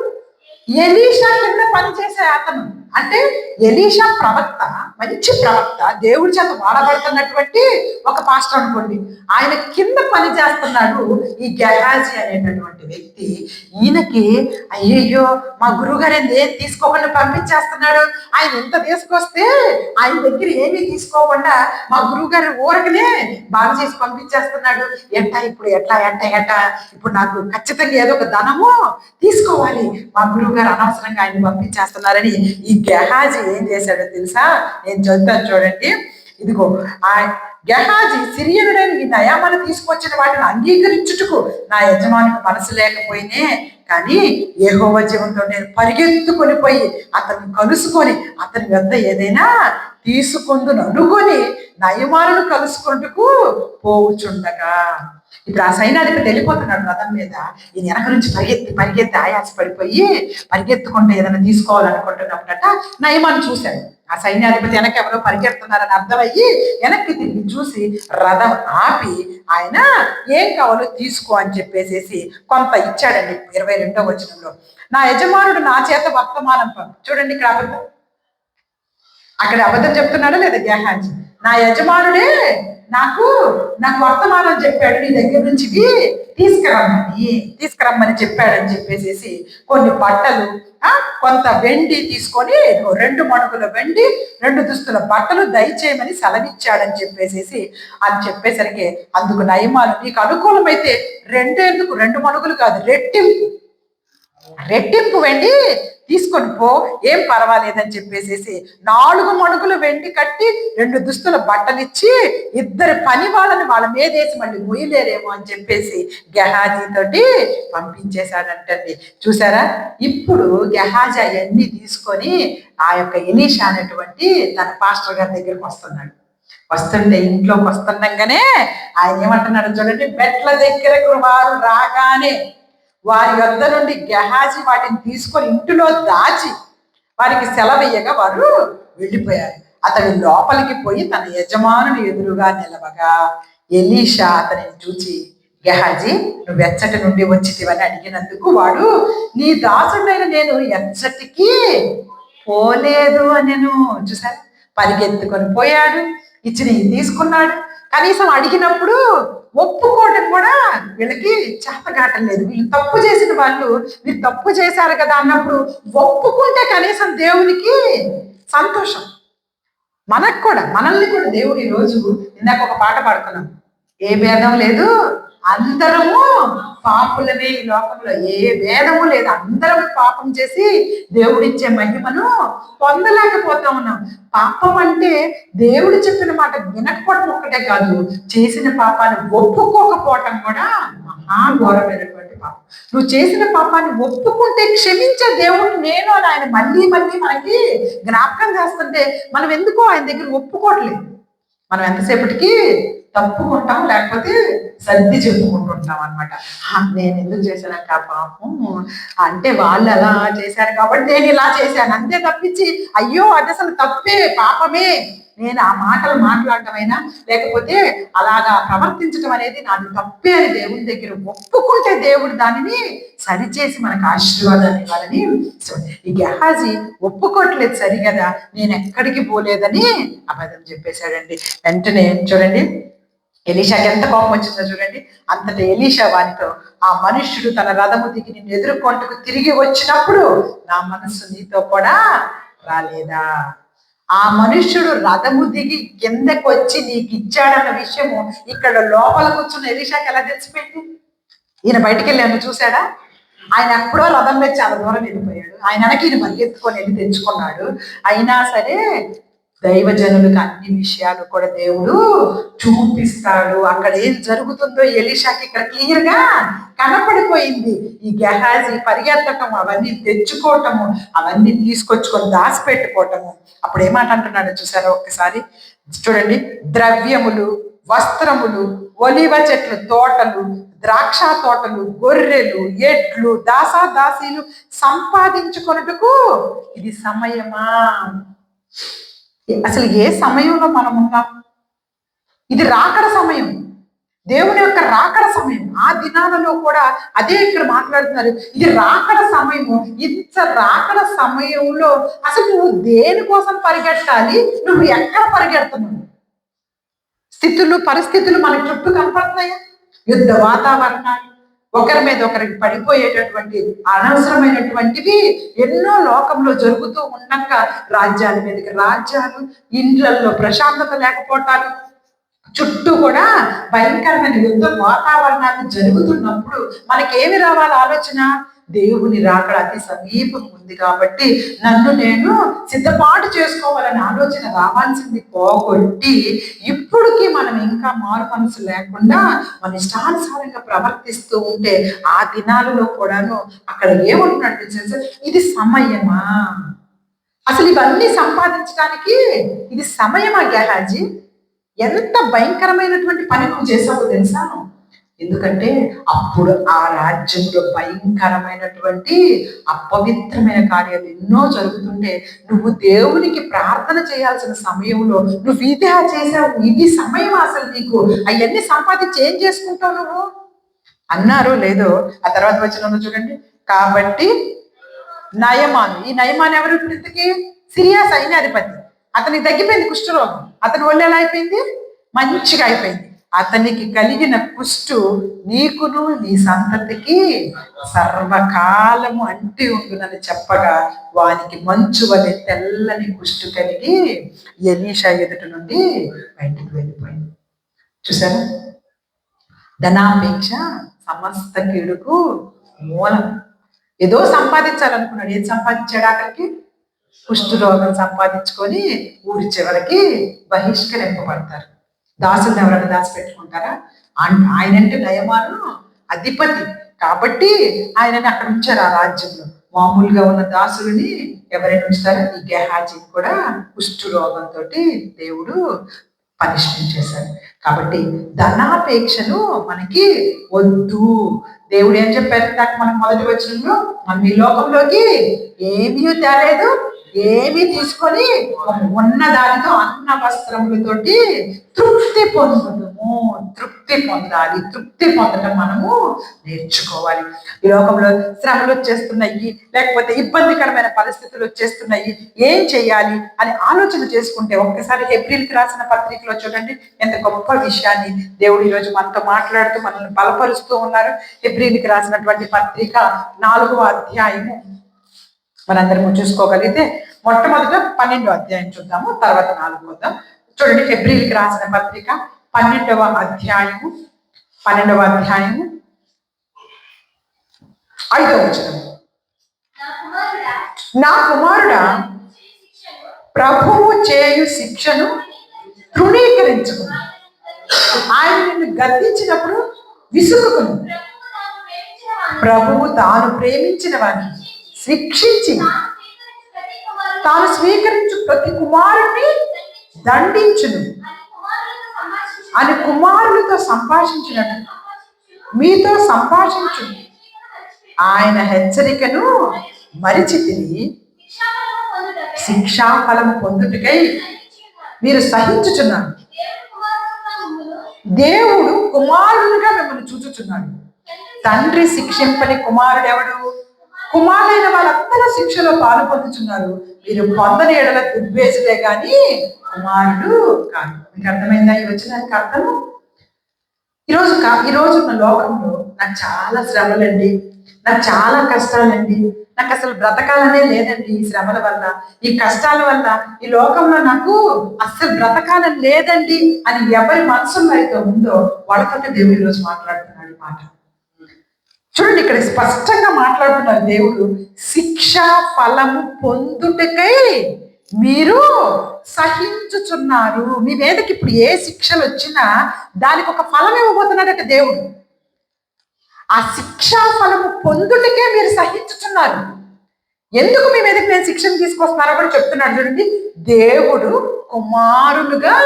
ఎలీషా కింద పనిచేసే అతను. అంటే ఎలీషా ప్రవక్త, మంచి ప్రవక్త, దేవుడి చేత వాడబడుతున్నటువంటి ఒక పాస్టర్ అనుకోండి. ఆయన కింద పని చేస్తున్నాడు ఈ గెహాజీ అనేటటువంటి వ్యక్తి. ఈయనకి అయ్యయ్యో మా గురువుగారు ఏం తీసుకోకుండా పంపించేస్తున్నాడు, ఆయన ఇంత తీసుకొస్తే ఆయన దగ్గర ఏమీ తీసుకోకుండా మా గురువుగారు ఊరకనే బాగా చేసి పంపించేస్తున్నాడు. ఇప్పుడు ఎట్లా ఇప్పుడు నాకు ఖచ్చితంగా ఏదో ఒక ధనము తీసుకోవాలి, మా గురువుగారు అనవసరంగా ఆయన పంపించేస్తున్నారని ఈ గెహాజీ ఏం చేశాడో తెలుసా? నేను చదువుతాను చూడండి. ఇదిగో, ఆ గెహాజీ సిరియనుడైన ఈ నయామాను తీసుకొచ్చిన వాటిని అంగీకరించుటకు నా యజమానికి మనసు లేకపోయినే, కానీ యెహోవా జీవంతో నేను పరిగెత్తుకొని పోయి అతన్ని కలుసుకొని అతని వద్ద ఏదైనా తీసుకుందును అనుకొని నయమాను కలుసుకుంటూ పోవుచుండగా, ఇప్పుడు ఆ సైన్యాధిపతి వెళ్ళిపోతున్నాడు రథం మీద. ఈయన వెనక నుంచి పరిగెత్తి ఆయాస పడిపోయి పరిగెత్తుకుంటే ఏదైనా తీసుకోవాలనుకుంటున్నప్పుడట నయమాను చూశాడు. ఆ సైన్యాధిపతి వెనక ఎవరో పరిగెడుతున్నారని అర్థమయ్యి వెనక్కి తిరిగి చూసి రథం ఆపి ఆయన ఏం కావాలో తీసుకో అని చెప్పేసేసి కొంత ఇచ్చాడండి. 22వ వచనంలో నా యజమానుడు నా చేత వర్తమానం చూడండి, ఇక్కడ అబద్ధం, అక్కడ అబద్ధం చెప్తున్నాడా లేదా గేహాజీ? నా యజమానుడే నాకు వర్తమానం చెప్పాడు, నీ దగ్గర నుంచి తీసుకురమ్మని చెప్పాడని చెప్పేసి కొన్ని బట్టలు, కొంత వెండి తీసుకొని 2 మణుగుల వెండి, 2 దుస్తుల బట్టలు దయచేయమని సెలవిచ్చాడని చెప్పేసి అని చెప్పేసరికి అందుకు నయమాను నీకు అనుకూలమైతే 2 మణుగులు కాదు, రెట్టింపు వెండి తీసుకొని పో, ఏం పర్వాలేదని చెప్పేసి 4 మణుగుల వెండి కట్టి 2 దుస్తుల బట్టలిచ్చి 2 పని వాళ్ళ మీదేసి మళ్ళీ మొయ్యలేరేమో అని చెప్పేసి గెహాజీ తోటి పంపించేశాడంటండి. చూసారా, ఇప్పుడు గెహాజీ అవన్నీ తీసుకొని ఆ యొక్క ఎలీషా అనేటువంటి తన పాస్టర్ గారి దగ్గరికి వస్తుంటే ఇంట్లోకి వస్తుండగానే ఆయన ఏమంటున్నాడు చూడండి, మెట్ల దగ్గరకు వారు రాగానే వారి వద్ద నుండి గెహాజీ వాటిని తీసుకొని ఇంటిలో దాచి వారికి సెలవయ్యగా వారు వెళ్ళిపోయారు. అతడు లోపలికి పోయి తన యజమానుని ఎదురుగా నిలవగా ఎలీషా అతనిని చూచి గెహాజీ నువ్వు ఎచ్చటి నుండి వచ్చితివని అడిగినందుకు వాడు నీ దాసుడైన నేను ఎచ్చటికి పోలేదు అని నేను చూసాను. పరిగెత్తుకొని పోయాడు, ఇచ్చినవి తీసుకున్నాడు. కనీసం అడిగినప్పుడు ఒప్పుకోవడం కూడా వీళ్ళకి చేతగాటం లేదు. వీళ్ళు తప్పు చేసిన వాళ్ళు మీరు తప్పు చేశారు కదా అన్నప్పుడు ఒప్పుకుంటే కనీసం దేవునికి సంతోషం. మనల్ని కూడా దేవుడు ఈరోజు ఇందాక ఒక పాట పాడుతున్నాం, ఏ భేదం లేదు అందరము పాపులనే ఈ లోకంలో, ఏ భేదము లేదు, అందరం పాపం చేసి దేవుడిచ్చే మహిమను పొందలేకపోతా ఉన్నాం. పాపం అంటే దేవుడు చెప్పిన మాట వినకపోవడం ఒక్కటే కాదు, చేసిన పాపాన్ని ఒప్పుకోకపోవటం కూడా మహాఘోరమైనటువంటి పాపం. నువ్వు చేసిన పాపాన్ని ఒప్పుకుంటే క్షమించే దేవుడు నేను అని ఆయన మళ్ళీ మనకి జ్ఞాపకం చేస్తుంటే మనం ఎందుకో ఆయన దగ్గర ఒప్పుకోవట్లేదు. మనం ఎంతసేపటికి తప్పుకుంటాం, లేకపోతే సర్ది చెప్పుకుంటుంటాం అనమాట. నేను ఎందుకు చేశానక్క పాపం అంటే వాళ్ళు అలా చేశారు కాబట్టి నేను ఇలా చేశాను అంతే తప్పించి అయ్యో అది అసలు తప్పే, పాపమే, నేను ఆ మాటలు మాట్లాడటమైనా లేకపోతే అలాగా ప్రవర్తించడం అనేది నాది తప్పే అని దేవుని దగ్గర ఒప్పుకుంటే దేవుడు దానిని సరిచేసి మనకు ఆశీర్వాదాన్ని ఇవ్వాలని. ఈ గెహాజీ ఒప్పుకోవట్లేదు, సరి కదా, నేను ఎక్కడికి పోలేదని అబద్ధం చెప్పేశాడండి. వెంటనే చూడండి ఎలీషాకి ఎంత కోపం వచ్చిందో చూడండి. అంతటి ఎలీషా వానితో ఆ మనుష్యుడు తన రథము దిగి నిన్ను ఎదుర్కొంటకు తిరిగి వచ్చినప్పుడు నా మనస్సు నీతో కూడా రాలేదా? ఆ మనుష్యుడు రథము దిగి కిందకు వచ్చి నీకు ఇచ్చాడన్న విషయము ఇక్కడ లోపల కూర్చున్న ఎలీషాకి ఎలా తెలిసిపోయింది? ఈయన బయటికి వెళ్ళి చూశాడా? ఆయన ఎప్పుడో రథం మీద చాలా దూరం వెళ్ళిపోయాడు, ఆయన వెనక ఈయన పరిగెత్తుకొని వెళ్ళి తెచ్చుకున్నాడు. అయినా సరే దైవజనులకు అన్ని విషయాలు కూడా దేవుడు చూపిస్తాడు. అక్కడ ఏం జరుగుతుందో ఎలీషాకి ఇక్కడ క్లియర్ గా కనపడిపోయింది. ఈ గెహాజీ పరిగెత్తటం, అవన్నీ తెచ్చుకోవటము, అవన్నీ తీసుకొచ్చుకొని దాచిపెట్టుకోవటము. అప్పుడు ఏమాట అంటున్నాడు చూసారో ఒక్కసారి చూడండి. ద్రవ్యములు, వస్త్రములు, ఒలివ చెట్లు, తోటలు, ద్రాక్ష తోటలు, గొర్రెలు, ఎడ్లు, దాసీలు సంపాదించుకొనుటకు ఇది సమయమా? అసలు ఏ సమయంలో మనం ఉన్నాం? ఇది రాకడ సమయం, దేవుని యొక్క రాకడ సమయం. ఆ దినాలలో కూడా అదే ఇక్కడ మాట్లాడుతున్నారు, ఇది రాకడ సమయము. ఇంత రాకడ సమయంలో అసలు నువ్వు దేనికోసం పరిగెట్టాలి? నువ్వు ఎక్కడ పరిగెడుతున్నావు? పరిస్థితులు మన చుట్టూ కనపడుతున్నాయా? యుద్ధ వాతావరణాలు, ఒకరి మీద ఒకరికి పడిపోయేటటువంటి అనవసరమైనటువంటివి ఎన్నో లోకంలో జరుగుతూ ఉండగా రాజ్యాల మీదకి రాజ్యాలు, ఇండ్లలో ప్రశాంతత లేకపోవటాలు, చుట్టూ కూడా భయంకరమైన యుద్ధ వాతావరణాలు జరుగుతున్నప్పుడు మనకేమి రావాలి ఆలోచన? దేవుని రాకడ అతి సమీపం ఉంది కాబట్టి నన్ను నేను సిద్ధపాటు చేసుకోవాలని ఆలోచన రావాల్సింది పోగొట్టి, ఇప్పుడుకి మనం ఇంకా మారు మనసు లేకుండా మన ఇష్టానుసారంగా ప్రవర్తిస్తూ ఉంటే ఆ దినాలలో కూడాను అక్కడ ఏమంటున్నట్టు ఇది సమయమా? అసలు ఇవన్నీ సంపాదించడానికి ఇది సమయమా? గెహాజీ ఎంత భయంకరమైనటువంటి పని నువ్వు చేసావో తెలుసా? ఎందుకంటే అప్పుడు ఆ రాజ్యంలో భయంకరమైనటువంటి అపవిత్రమైన కార్యాలు ఎన్నో జరుగుతుంటే నువ్వు దేవునికి ప్రార్థన చేయాల్సిన సమయంలో నువ్వు ఇదే చేసావు, ఇది సమయం అసలు నీకు అవన్నీ సంపాదించి ఏం చేసుకుంటావు నువ్వు అన్నారో లేదో. ఆ తర్వాత వచ్చిన చూడండి, కాబట్టి నయమాను, ఈ నయమాను ఎవరు ఇప్పుడు ఇంతకీ? సిరియా సైన్యాధిపతి. అతనికి తగ్గిపోయింది కుష్ఠరోగం, అతని ఒళ్ళు ఎలా అయిపోయింది? మంచిగా అయిపోయింది. అతనికి కలిగిన కుష్టు నీకును నీ సంతతికి సర్వకాలము అంటి ఉంటుందని చెప్పగా వానికి మంచు వలె తెల్లని కుష్టు కలిగి ఎలీషా ఎదుట నుండి బయటికి వెళ్ళిపోయింది. చూసారా? ధనాపేక్ష సమస్త కీడుకు మూలం. ఏదో సంపాదించాలనుకున్నాడు, ఏం సంపాదించాడు? ఆఖరికి కుష్ఠరోగం సంపాదించుకొని ఊరి చివరికి బహిష్కరింపబడతారు. దాసులను ఎవరైనా దాచి పెట్టుకుంటారా? ఆయనంటే నయమాను అధిపతి కాబట్టి ఆయనని అక్కడ ఉంచారు ఆ రాజ్యంలో. మామూలుగా ఉన్న దాసులని ఎవరైనా ఉంచుతారు? ఈ గెహాజీ కూడా కుష్ఠరోగంతో దేవుడు పనిష్మెంట్ చేశారు. కాబట్టి ధనాపేక్షను మనకి వద్దు. దేవుడు ఏం చెప్పారు? నాకు మనం మొదటి వచనంలో, మనం ఈ లోకంలోకి ఏమీ తేలేదు, ఏమీ తీసుకొని ఉన్న దానితో అన్న వస్త్రములతోటి తృప్తి పొందుము. తృప్తి పొందాలి. తృప్తి పొందడం మనము నేర్చుకోవాలి. ఈ లోకంలో శ్రమలు వచ్చేస్తున్నాయి, లేకపోతే ఇబ్బందికరమైన పరిస్థితులు వచ్చేస్తున్నాయి, ఏం చేయాలి అని ఆలోచన చేసుకుంటే ఒక్కసారి హెబ్రీల్కి రాసిన పత్రికలో చూడండి ఎంత గొప్ప విషయాన్ని దేవుడు ఈరోజు మనతో మాట్లాడుతూ మనల్ని బలపరుస్తూ ఉన్నారు. హెబ్రీల్కి రాసినటువంటి పత్రిక 4వ అధ్యాయము మనందరము చూసుకోగలిగితే మొట్టమొదట 12వ అధ్యాయం చూద్దాము, తర్వాత 4 వద్దాం. చూడండి, హెబ్రీల్కి రాసిన పత్రిక 12వ అధ్యాయము 5వ వచనం. నా కుమారుడా, ప్రభువు చేయు శిక్షను తృణీకరించుకుని ఆయన నిన్ను గద్దించినప్పుడు విసుగుకును. ప్రభువు తాను ప్రేమించిన వారిని శిక్షించి తాను స్వీకరించు ప్రతి కుమారుణ్ణి దండించును అని కుమారులతో సంభాషించినట్టు మీతో సంభాషించు. ఆయన హెచ్చరికను మరిచి తిరిగి శిక్షాఫలము పొందుటకై మీరు సహించుచున్నారు. దేవుడు కుమారులుగా మిమ్మల్ని చూచుచున్నాడు. తండ్రి శిక్షింపని కుమారుడు ఎవడు? కుమారులైన వాళ్ళందరూ శిక్షలో పాలు పొందుతున్నారు. మీరు పొందని ఎడల దుర్వేసులే కానీ కుమారుడు కాదు. మీకు అర్థమైందా ఈ వచ్చినానికి అర్థము? ఈ రోజున్న లోకంలో నాకు చాలా శ్రమలండి, నాకు చాలా కష్టాలండి, నాకు అసలు బ్రతకాలనే లేదండి, ఈ శ్రమల వల్ల, ఈ కష్టాల వల్ల ఈ లోకంలో నాకు అస్సలు బ్రతకాలని లేదండి అని ఎవరి మనసులో అయితే ఉందో వాళ్ళతో దేవుడు ఈరోజు మాట్లాడుతున్నాడు ఈ మాట. చూడండి, ఇక్కడ స్పష్టంగా మాట్లాడుతున్నారు దేవుడు, శిక్షా ఫలము పొందుటకై మీరు సహించుచున్నారు. మీ మీదకి ఇప్పుడు ఏ శిక్షలు వచ్చినా దానికి ఒక ఫలం ఇవ్వబోతున్నాడట దేవుడు. ఆ శిక్షా ఫలము పొందుటకే మీరు సహించుచున్నారు. ఎందుకు మీ మీదకి నేను శిక్షను తీసుకొస్తున్నారో కూడా చెప్తున్నాడు. చూడండి, దేవుడు కుమారులుగా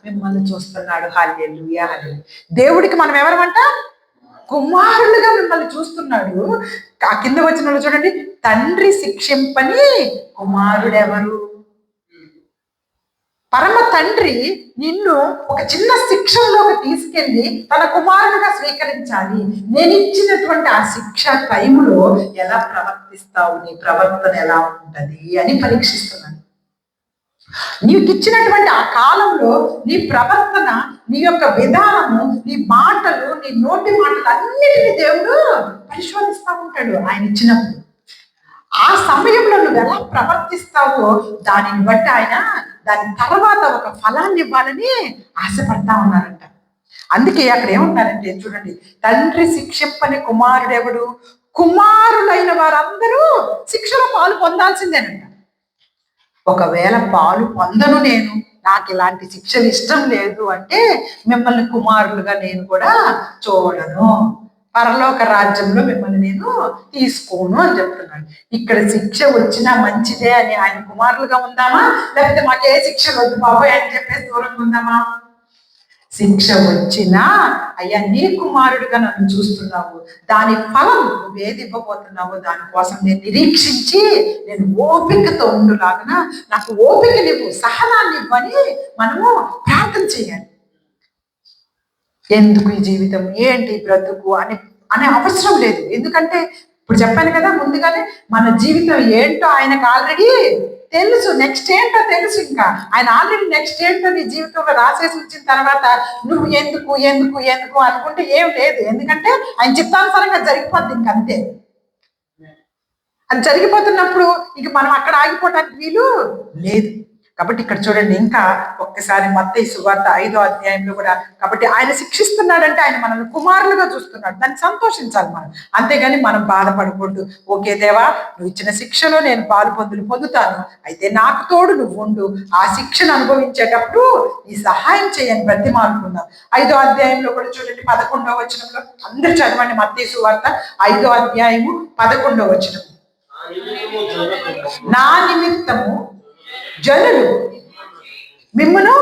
మిమ్మల్ని చూస్తున్నాడు. హల్లెలూయా, హల్లెలూయా. దేవుడికి మనం ఎవరమంట? కుమారులుగా మిమ్మల్ని చూస్తున్నాడు. ఆ కింద వచ్చిన చూడండి, తండ్రి శిక్షింపని కుమారుడెవరు? పరమ తండ్రి నిన్ను ఒక చిన్న శిక్షలోకి తీసుకెళ్లి తన కుమారుడిగా స్వీకరించాలి. నేను ఇచ్చినటువంటి ఆ శిక్ష టైంలో ఎలా ప్రవర్తిస్తావు, నీ ప్రవర్తన ఎలా ఉంటది అని పరీక్షిస్తున్నాను. నీకు ఇచ్చినటువంటి ఆ కాలంలో నీ ప్రవర్తన, నీ యొక్క విధానము, నీ మాటలు, నీ నోటి మాటలు అన్నిటినీ దేవుడు పరిశోధిస్తూ ఉంటాడు ఆయన ఇచ్చినప్పుడు. ఆ సమయంలో నువ్వు ఎలా ప్రవర్తిస్తావో దానిని బట్టి ఆయన దాని తర్వాత ఒక ఫలాన్ని ఇవ్వాలని ఆశపడతా ఉన్నారంట. అందుకే అక్కడ ఏమంటారంటే చూడండి, తండ్రి శిక్షింపని కుమారుడెవడు? కుమారులైన వారందరూ శిక్షలో పాలు పొందాల్సిందేనంట. ఒకవేళ పాలు పొందను, నేను నాకు ఇలాంటి శిక్షలు ఇష్టం లేదు అంటే మిమ్మల్ని కుమారులుగా నేను కూడా చూడను, పరలోక రాజ్యంలో మిమ్మల్ని నేను తీసుకోను అని చెప్తున్నాను. ఇక్కడ శిక్ష వచ్చినా మంచిదే అని ఆయన కుమారులుగా ఉందామా, లేకపోతే మాకు ఏ శిక్ష వద్దు బాబాయ్ అని చెప్పేసి దూరంగా ఉందామా? శిక్ష వచ్చినా అయ్యా నీ కుమారుడిగా నన్ను చూస్తున్నావు, దాని ఫలం నువ్వేది ఇవ్వబోతున్నావో దానికోసం నేను నిరీక్షించి నేను ఓపికతో ఉండులాగా నాకు ఓపిక నీవు, సహనాన్ని ఇవ్వని మనము ప్రార్థన చేయాలి. ఎందుకు ఈ జీవితం, ఏంటి బ్రతుకు అనే అవసరం లేదు. ఎందుకంటే ఇప్పుడు చెప్పాను కదా ముందుగానే, మన జీవితం ఏంటో ఆయనకు ఆల్రెడీ తెలుసు. నెక్స్ట్ ఏంటో తెలుసు. ఇంకా ఆయన ఆల్రెడీ నెక్స్ట్ ఏంటో నీ జీవితంలో రాసేసి వచ్చిన తర్వాత నువ్వు ఎందుకు ఎందుకు ఎందుకు అనుకుంటే ఏం లేదు. ఎందుకంటే ఆయన చిత్తానుసారంగా జరిగిపోద్ది. ఇంకంతే. అది జరిగిపోతున్నప్పుడు ఇంక మనం అక్కడ ఆగిపోవడానికి వీలు లేదు. కాబట్టి ఇక్కడ చూడండి, ఇంకా ఒక్కసారి మత్తయి సువార్త 5వ అధ్యాయంలో కూడా, కాబట్టి ఆయన శిక్షిస్తున్నాడంటే ఆయన మనల్ని కుమారులుగా చూస్తున్నాడు, దానికి సంతోషించాలి మనం. అంతేగాని మనం బాధపడకూడదు. ఓకే దేవా, నువ్వు ఇచ్చిన శిక్షలో నేను పొందుతాను, అయితే నాకు తోడు నువ్వు ఉండు, ఆ శిక్షను అనుభవించేటప్పుడు నీ సహాయం చేయని బ్రతిమాలుకుందాం. 5వ అధ్యాయంలో కూడా చూడండి, 11వ వచనంలో, అందరు చదవండి మత్తయి సువార్త 5వ అధ్యాయము 11వ వచనం. నా నిమిత్తము జనులు మిమ్మును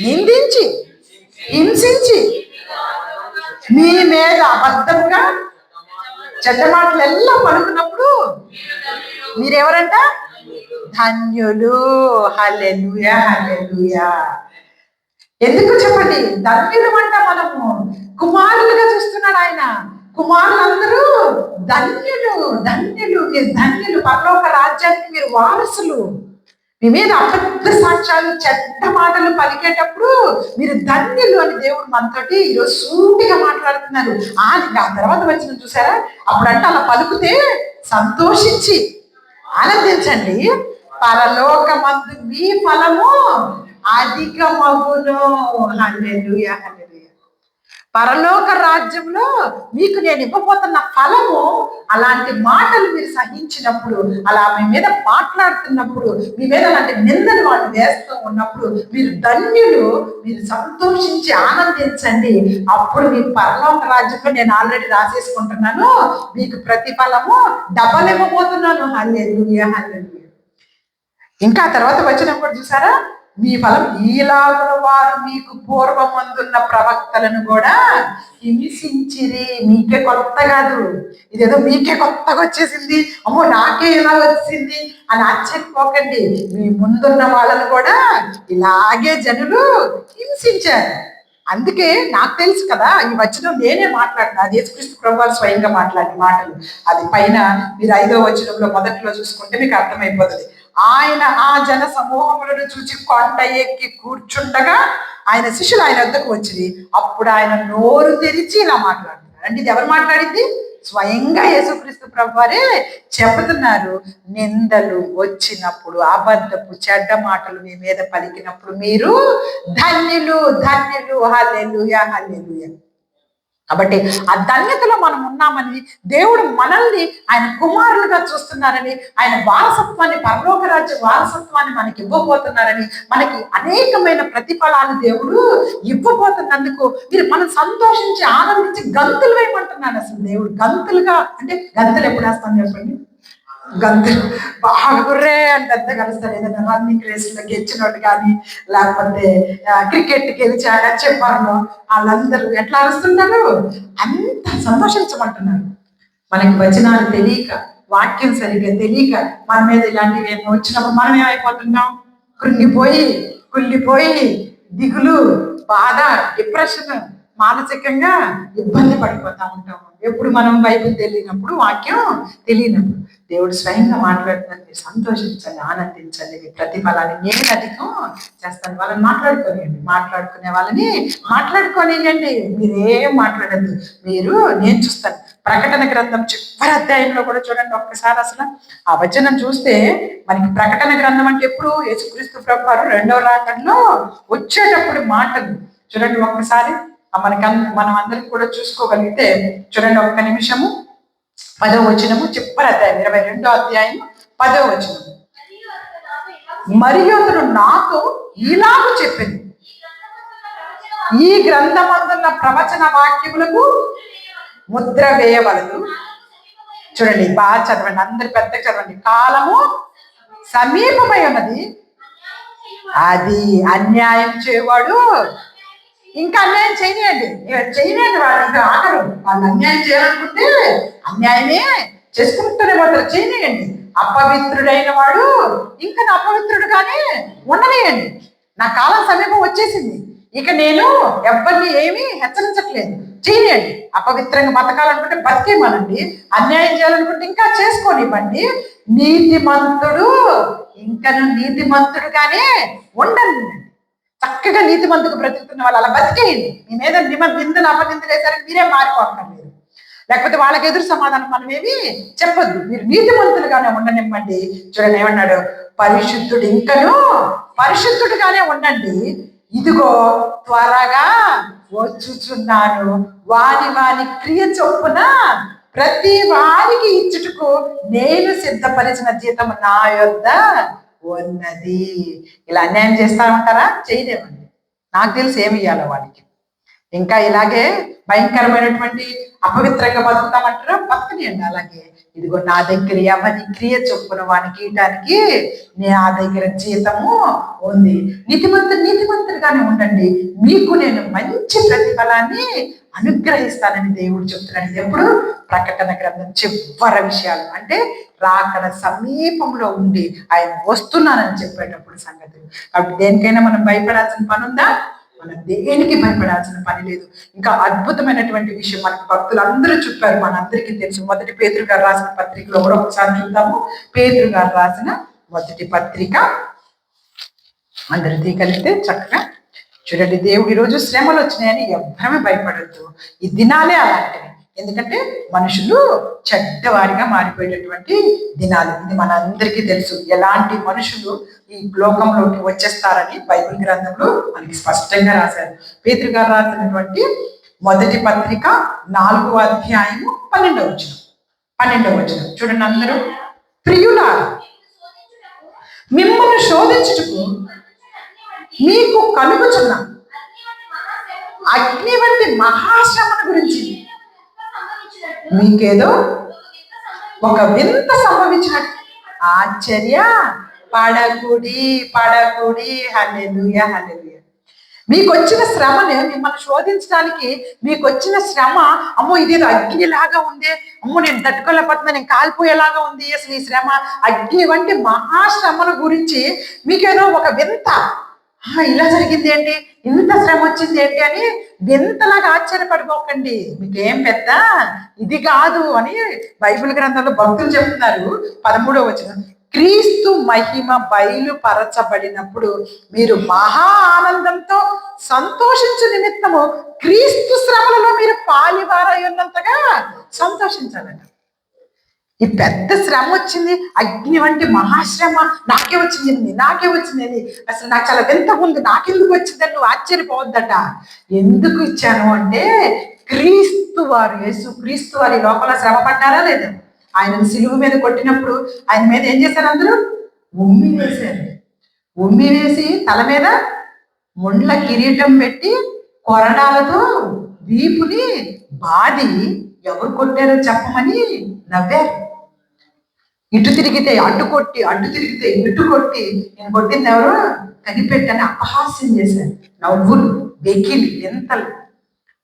నిందించి హింసించి మీ మీద అబద్ధంగా చెడ్డ మాటలు పలుకున్నప్పుడు మీరెవరంట? ధన్యులు. హల్లెలూయా, హల్లెలూయా. ఎందుకు చెప్పండి ధన్యులు అంట? మనము కుమారులుగా చూస్తున్నాడు ఆయన. కుమారులందరూ ధన్యులు, ధన్యులు, మీరు ధన్యులు, పరలోక రాజ్యానికి మీరు వారసులు. మీ మీద అబద్ధ సాక్ష్యాలు చెడ్డ మాటలు పలికేటప్పుడు మీరు ధన్యులు అని దేవుడు మనతోటి ఈరోజు సూటిగా మాట్లాడుతున్నారు. ఆ తర్వాత వచ్చిన చూసారా, అప్పుడంటే అలా పలుకుతే సంతోషించి ఆనందించండి, పరలోకమందు మీ ఫలము అధికమగును. హల్లెలూయా, హల్లెలూయా. పరలోక రాజ్యంలో మీకు నేను ఇవ్వబోతున్న ఫలము, అలాంటి మాటలు మీరు సహించినప్పుడు, అలా మీ మీద మాట్లాడుతున్నప్పుడు, మీ మీద అలాంటి నిందలు వాళ్ళు వేస్తూ ఉన్నప్పుడు మీరు ధన్యులు, మీరు సంతోషించి ఆనందించండి. అప్పుడు మీ పరలోక రాజ్యంలో నేను ఆల్రెడీ రాసేసుకుంటున్నాను, మీకు ప్రతిఫలము డబల్ ఇవ్వబోతున్నాను. హల్లెలూయా, హల్లెలూయా. ఇంకా తర్వాత వచనం కూడా చూసారా, మీ ఫలం ఈలాగున వారు మీకు పూర్వమందున్న ప్రవక్తలను కూడా హింసించిరి. మీకే కొత్త కాదు, ఇదేదో మీకే కొత్తగా వచ్చేసింది, అమ్మో నాకే ఇలా వచ్చింది అని ఆశ్చర్యపోకండి. మీ ముందున్న వాళ్ళను కూడా ఇలాగే జనులు హింసించారు. అందుకే నాకు తెలుసు కదా, ఈ వచనం నేనే మాట్లాడినా, అది యేసుక్రీస్తు ప్రభువారు స్వయంగా మాట్లాడిన మాటలు. అది పైన మీరు 5వ వచనంలో మొదట్లో చూసుకుంటే మీకు అర్థమైపోతుంది. ఆయన ఆ జన సమూహములను చూచి కొండ ఎక్కి కూర్చుండగా ఆయన శిష్యులు ఆయన వద్దకు వచ్చింది. అప్పుడు ఆయన నోరు తెరిచి ఇలా మాట్లాడుతున్నారు. అంటే ఇది ఎవరు మాట్లాడింది? స్వయంగా యేసుక్రీస్తు ప్రభువారే చెబుతున్నారు. నిందలు వచ్చినప్పుడు, అబద్ధపు చెడ్డ మాటలు మీ మీద పలికినప్పుడు మీరు ధన్యులు, ధన్యులు. హల్లెలూయా, హల్లెలూయా. కాబట్టి ఆ ధన్యతలో మనం ఉన్నామని, దేవుడు మనల్ని ఆయన కుమారులుగా చూస్తున్నారని, ఆయన వారసత్వాన్ని, పరలోక రాజ్య వారసత్వాన్ని మనకి ఇవ్వబోతున్నారని, మనకి అనేకమైన ప్రతిఫలాలు దేవుడు ఇవ్వబోతున్నందుకు మనం సంతోషించి ఆనందించి గంతులు వేయమంటున్నాడు. అసలు దేవుడు గంతులుగా అంటే, గంతులు ఎప్పుడు వేస్తాను చెప్పండి? గంతులు బాగా గుర్రే అని పెద్ద కలుస్తారు. ఏదైనా రన్నింగ్ రేసులో గెలిచినట్టు కానీ, లేకపోతే క్రికెట్ గెలిచాక చెప్పారు, వాళ్ళందరూ ఎట్లా అరుస్తుంటారు, అంత సంతోషించమంటున్నారు. మనకి వచనాలు తెలియక, వాక్యం సరిగ్గా తెలియక మన మీద ఇలాంటివి ఏమో వచ్చినప్పుడు మనం ఏమైపోతున్నాం? కుళ్ళిపోయి దిగులు, బాధ, డిప్రెషన్, మానసికంగా ఇబ్బంది పడిపోతా ఉంటాము. ఎప్పుడు మనం బైబిల్ తెలియనప్పుడు, వాక్యం తెలియనప్పుడు. దేవుడు స్వయంగా మాట్లాడుతున్నాను, మీరు సంతోషించండి, ఆనందించండి, మీ ప్రతిఫలాన్ని నేను అధికం చేస్తాను. వాళ్ళని మాట్లాడుకునే వాళ్ళని మాట్లాడుకోనియండి, మీరేం మాట్లాడద్దు. నేను చూస్తాను. ప్రకటన గ్రంథం చివరి అధ్యాయంలో కూడా చూడండి ఒక్కసారి. అసలు ఆ వచనం చూస్తే మనకి ప్రకటన గ్రంథం అంటే ఎప్పుడు యేసుక్రీస్తు ప్రభువారు 2వ రాకడలో వచ్చేటప్పుడు మాటలు చూడండి ఒక్కసారి. మనం అందరికి కూడా చూసుకోగలిగితే చూడండి, ఒక్క నిమిషము. 10వ వచనము, చివరి అధ్యాయం 22వ అధ్యాయం 10వ వచనము. మరియు అతను నాతో ఇలాగ చెప్పింది, ఈ గ్రంథమందున్న ప్రవచన వాక్యములకు ముద్ర వేయవలదు. చూడండి బాగా చదవండి, అందరు పెద్ద చదవండి. కాలము సమీపమై ఉన్నది, అది అన్యాయం చేయవాడు ఇంకా అన్యాయం చేయనియండి, చేయనియండి. వాళ్ళు ఇంకా ఆగరు. వాళ్ళు అన్యాయం చేయాలనుకుంటే అన్యాయమే చేసుకుంటూనే పోతారు. చేయనియండి. అపవిత్రుడైన వాడు ఇంకా అపవిత్రుడుగానే ఉండనియండి. నా కాలం సమీపం వచ్చేసింది. ఇక నేను ఎవరిని ఏమీ హెచ్చరించట్లేదు. చేయనియండి. అపవిత్రంగా బతకాలనుకుంటే బతికేమనండి. అన్యాయం చేయాలనుకుంటే ఇంకా చేసుకోనివ్వండి. నీతిమంతుడు ఇంకను నీతిమంతుడుగానే ఉండండి. చక్కగా నీతిమంతుకు బ్రతుకుతున్న వాళ్ళు అలా బతికేయండి. మీ మీద నిందలు అపనిందలు వేశారని మీరే మారిపోక్కర్లేదు. లేకపోతే వాళ్ళకి ఎదురు సమాధానం మనం ఏమి చెప్పొద్దు. మీరు నీతిమంతులుగానే ఉండనివ్వండి. చూడండి ఏమన్నాడు, పరిశుద్ధుడు ఇంకను పరిశుద్ధుడుగానే ఉండండి. ఇదిగో త్వరగా వచ్చుచున్నాను, వాని క్రియ చొప్పున ప్రతి వారికి ఇచ్చుటకు నేను సిద్ధపరిచిన జీతం నా యొద్ద ఉన్నది. ఇలా అన్యాయం చేస్తా ఉంటారా? చేయలేమండి. నాకు తెలిసి ఏమి ఇవ్వాలో వాళ్ళకి. ఇంకా ఇలాగే భయంకరమైనటువంటి అపవిత్రంగా బతుకుతామంటారా? బతకనియండి. అలాగే ఇదిగో నా దగ్గర ఎవరి క్రియ చొప్పున వానికి ఇయటానికి నా దగ్గర జీతము ఉంది. నీతిమంతులుగానే ఉండండి, మీకు నేను మంచి ప్రతిఫలాన్ని అనుగ్రహిస్తానని దేవుడు చెప్తున్నాడు. ఎప్పుడు? ప్రకటన గ్రంథం చివరి విషయాలు, అంటే రాకడ సమీపంలో ఉండి ఆయన వస్తున్నానని చెప్పేటప్పుడు సంగతులు. కాబట్టి దేనికైనా మనం భయపడాల్సిన పని ఉందా? మనం దేనికి భయపడాల్సిన పని లేదు. ఇంకా అద్భుతమైనటువంటి విషయం మనకి భక్తులు అందరూ చెప్పారు, మనందరికీ తెలుసు. మొదటి పేతురు గారు రాసిన పత్రికలో కూడా ఒకసారి చూద్దాము. పేతురు గారు రాసిన మొదటి పత్రిక అందరూ తీగలిగితే చక్కగా చూడండి. దేవుడు ఈరోజు శ్రమలు వచ్చినాయని ఎవ్వరమే భయపడద్దు. ఈ దినాలే అలాంటివి. ఎందుకంటే మనుషులు చెడ్డవారిగా మారిపోయేటటువంటి దినాలు. ఇది మన అందరికీ తెలుసు. ఎలాంటి మనుషులు ఈ లోకంలోకి వచ్చేస్తారని బైబిల్ గ్రంథంలో మనకి స్పష్టంగా రాశారు. పేతురు గారు రాసినటువంటి మొదటి పత్రిక 4వ అధ్యాయము 12వ వచనం చూడండి అందరూ. ప్రియులారా, మిమ్మల్ని శోధించుటకు మీకు కలుగుచున్న అగ్ని వంటి మహాశ్రమణ గురించి మీకేదో ఒక వింత సంభవించినట్టు ఆశ్చర్య పడకుడి. హల్లెలూయా. మీకు వచ్చిన శ్రమని, మిమ్మల్ని శోధించడానికి మీకు వచ్చిన శ్రమ, అమ్మో ఇదేదో అగ్నిలాగా ఉంది, అమ్మో నేను తట్టుకోలేకపోతున్నా, నేను కాలిపోయేలాగా ఉంది, అసలు ఈ శ్రమ అగ్ని వంటి మహాశ్రమల గురించి మీకేదో ఒక వింత, ఇలా జరిగింది ఏంటి, ఇంత శ్రమ వచ్చింది ఏంటి అని వింతలాగా ఆశ్చర్యపడిపోకండి. మీకేం పెద్ద ఇది కాదు అని బైబిల్ గ్రంథంలో భక్తులు చెప్తున్నారు. 13వ వచనం, క్రీస్తు మహిమ బయలుపరచబడినప్పుడు మీరు మహా ఆనందంతో సంతోషించు నిమిత్తము క్రీస్తు శ్రమలలో మీరు పాలివారై ఉన్నంతగా సంతోషించాలంట. ఈ పెద్ద శ్రమ వచ్చింది, అగ్ని వంటి మహాశ్రమ, నాకే వచ్చింది, అసలు నాకు చాలా వింతగా ఉంది, నాకెందుకు వచ్చిందని నువ్వు ఆశ్చర్యపోవద్దట. ఎందుకు ఇచ్చాను అంటే, యేసు క్రీస్తు వారి లోపల శ్రమ పడ్డారా లేదా? ఆయనను సిలువ మీద కొట్టినప్పుడు ఆయన మీద ఏం చేశారు? అందరూ ఉమ్మి వేసి తల మీద ముండ్ల కిరీటం పెట్టి కొరడాలతో వీపుని బాది ఎవరు కొట్టారో చెప్పమని నవ్వారు. ఇటు తిరిగితే అడ్డు కొట్టి, అడ్డు తిరిగితే ఇటు కొట్టి, నేను కొట్టింది ఎవరు కనిపెట్టని అపహాస్యం చేశారు. నవ్వులు,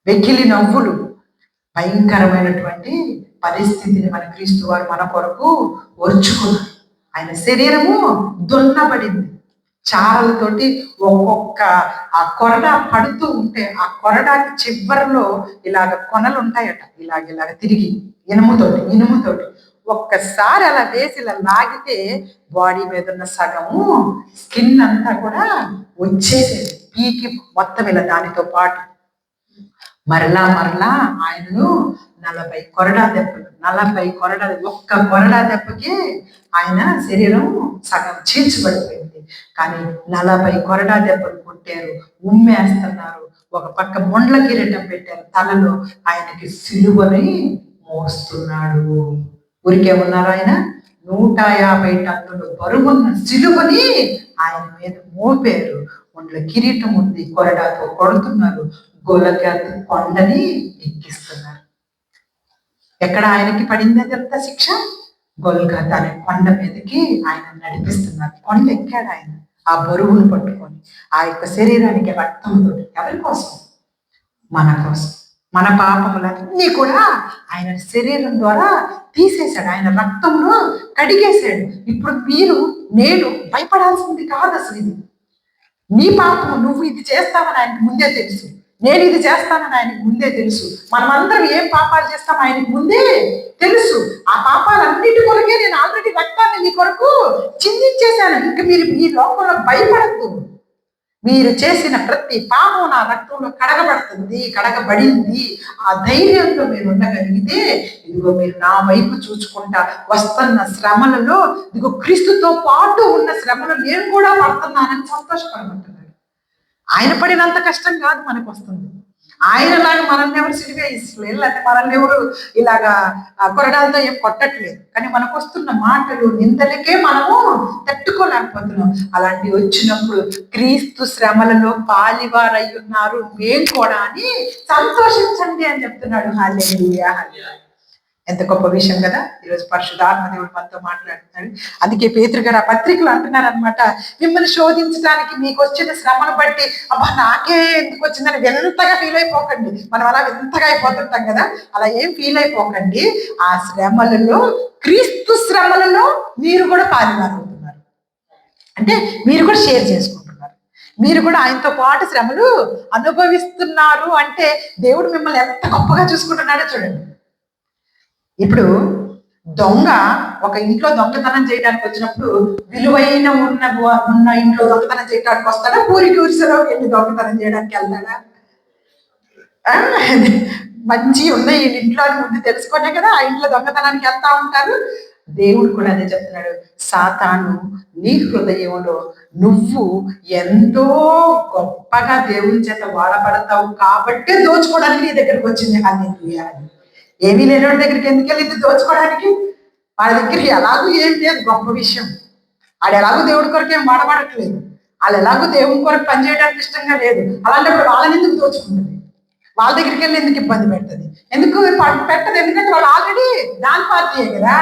వెకిలి నవ్వులు, భయంకరమైనటువంటి పరిస్థితిని మన క్రీస్తు వారు మన కొరకు ఓర్చుకున్నారు. ఆయన శరీరము దున్నబడింది, చారలతోటి ఒక్కొక్క ఆ కొరడా పడుతూ ఉంటే ఆ కొరడాకి చివరిలో ఇలాగ కొనలు ఉంటాయట, ఇలాగ తిరిగి ఇనుముతోటి ఒక్కసారి అలా వేసి ఇలా లాగితే బాడీ మీద ఉన్న సగము స్కిన్ అంతా కూడా వచ్చేసేది, పీకి మొత్తం ఇలా దానితో పాటు. మరలా ఆయనను 40 కొరడా దెబ్బలు, ఒక్క కొరడా దెబ్బకి ఆయన శరీరం సగం చీల్చబడిపోయింది. కానీ 40 కొరడా దెబ్బలు కొట్టారు, ఉమ్మేస్తున్నారు, ఒక పక్క ముండ్ల కిరీటం పెట్టారు తలలో, ఆయనకి సిలువని మోస్తున్నాడు. ఊరికే ఉన్నారు ఆయన 150 టన్నులు బరువున్న సిలువని ఆయన మీద మోపారు. ముండ్ల కిరీటం ఉంది, కొరడాతో కొడుతున్నారు, గొలగత కొండని ఎక్కిస్తున్నారు. ఎక్కడ ఆయనకి పడింది అదంతా శిక్ష? గొల్గత అనే కొండ మీదకి ఆయన నడిపిస్తున్నారు. కొండ ఎక్కాడు ఆయన ఆ బరువును పట్టుకొని, ఆ యొక్క శరీరానికి రక్తంతో. ఎవరి కోసం? మన కోసం మన పాపములన్నీ కూడా ఆయన శరీరం ద్వారా తీసేశాడు, ఆయన రక్తంలో కడిగేశాడు. ఇప్పుడు నేను భయపడాల్సింది కాదు అసలు. ఇది నీ పాపము, నువ్వు ఇది చేస్తావని ఆయనకు ముందే తెలుసు, నేను ఇది చేస్తానని ఆయనకు ముందే తెలుసు. మనమందరం ఏం పాపాలు చేస్తాం ఆయనకు ముందే తెలుసు. ఆ పాపాలన్నిటి కొరకే నేను ఆల్రెడీ రక్తాన్ని మీ కొరకు చిందించేశాను. ఇంక మీరు ఈ లోకంలో భయపడద్దు. మీరు చేసిన ప్రతి పాపం నా రక్తంలో కడగబడింది. ఆ ధైర్యంతో మీరు ఉండగలిగితే, ఇదిగో మీరు నా వైపు చూసుకుంటా వస్తున్న శ్రమలలో, ఇదిగో క్రీస్తుతో పాటు ఉన్న శ్రమలు నేను కూడా పడుతున్నానని సంతోషపడమంటున్నాడు. ఆయన పడినంత కష్టం కాదు మనకు వస్తుంది. ఆయనలాగా మనల్ని ఎవరు సిరిగా ఇస్తలేదు, లేకపోతే మనల్ని ఎవరు ఇలాగా కొరడాలతో ఏం కొట్టట్లేదు. కానీ మనకు వస్తున్న మాటలు, నిందలకే మనము తట్టుకోలేకపోతున్నాం. అలాంటివి వచ్చినప్పుడు క్రీస్తు శ్రమలలో పాలివారై ఉన్నారు మేము కూడా అని సంతోషించండి అని చెప్తున్నాడు. హల్లెలూయా, హల్లెలూయా. ఎంత గొప్ప విషయం కదా. ఈరోజు పరిశుద్ధాత్మ దేవుడు మనతో మాట్లాడుతున్నాడు. అందుకే పేతురు గారు ఆ పత్రికలు అంటున్నారు అనమాట, మిమ్మల్ని శోధించడానికి మీకు వచ్చిన శ్రమను బట్టి అబ్బా నాకే ఎందుకు వచ్చిందని వింతగా ఫీల్ అయిపోకండి. మనం అలా వింతగా అయిపోతుంటాం కదా, అలా ఏం ఫీల్ అయిపోకండి. ఆ శ్రమలలో, క్రీస్తు శ్రమలలో మీరు కూడా పాల్గొన్నారు అవుతున్నారు. అంటే మీరు కూడా షేర్ చేసుకుంటున్నారు, మీరు కూడా ఆయనతో పాటు శ్రమలు అనుభవిస్తున్నారు. అంటే దేవుడు మిమ్మల్ని ఎంత గొప్పగా చూసుకుంటున్నాడో చూడండి. ఇప్పుడు దొంగ ఒక ఇంట్లో దొంగతనం చేయడానికి వచ్చినప్పుడు విలువైన ఉన్న ఇంట్లో దొంగతనం చేయడానికి వస్తాడా, పూరికి ఊరిసలోకి వెళ్ళి దొంగతనం చేయడానికి వెళ్తాడా? మంచి ఉన్నాయి ఇంట్లో ముందు తెలుసుకునే కదా ఆ ఇంట్లో దొంగతనానికి వెళ్తా ఉంటారు. దేవుడు కూడా అదే చెప్తున్నాడు, సాతాను నీ హృదయంలో నువ్వు ఎంతో గొప్పగా దేవుని చేత వాడబడతావు కాబట్టే దోచుకోవడానికి నీ దగ్గరకు వచ్చింది. హల్లెలూయా. ఏమీ లేని వాడి దగ్గరికి ఎందుకు వెళ్ళింది దోచుకోవడానికి? వాళ్ళ దగ్గరికి ఎలాగూ ఏం లేదు, గొప్ప విషయం. వాడు ఎలాగో దేవుడి కొరకు ఏం వాడబడట్లేదు, వాళ్ళు ఎలాగో దేవుని కొరకు పనిచేయడానికి ఇష్టంగా లేదు. అలాంటప్పుడు వాళ్ళని ఎందుకు దోచుకుంటుంది? వాళ్ళ దగ్గరికి వెళ్ళి ఎందుకు ఇబ్బంది పెడుతుంది? ఎందుకు పెట్టదు? ఎందుకంటే వాళ్ళు ఆల్రెడీ దాని పార్టీయే కదా.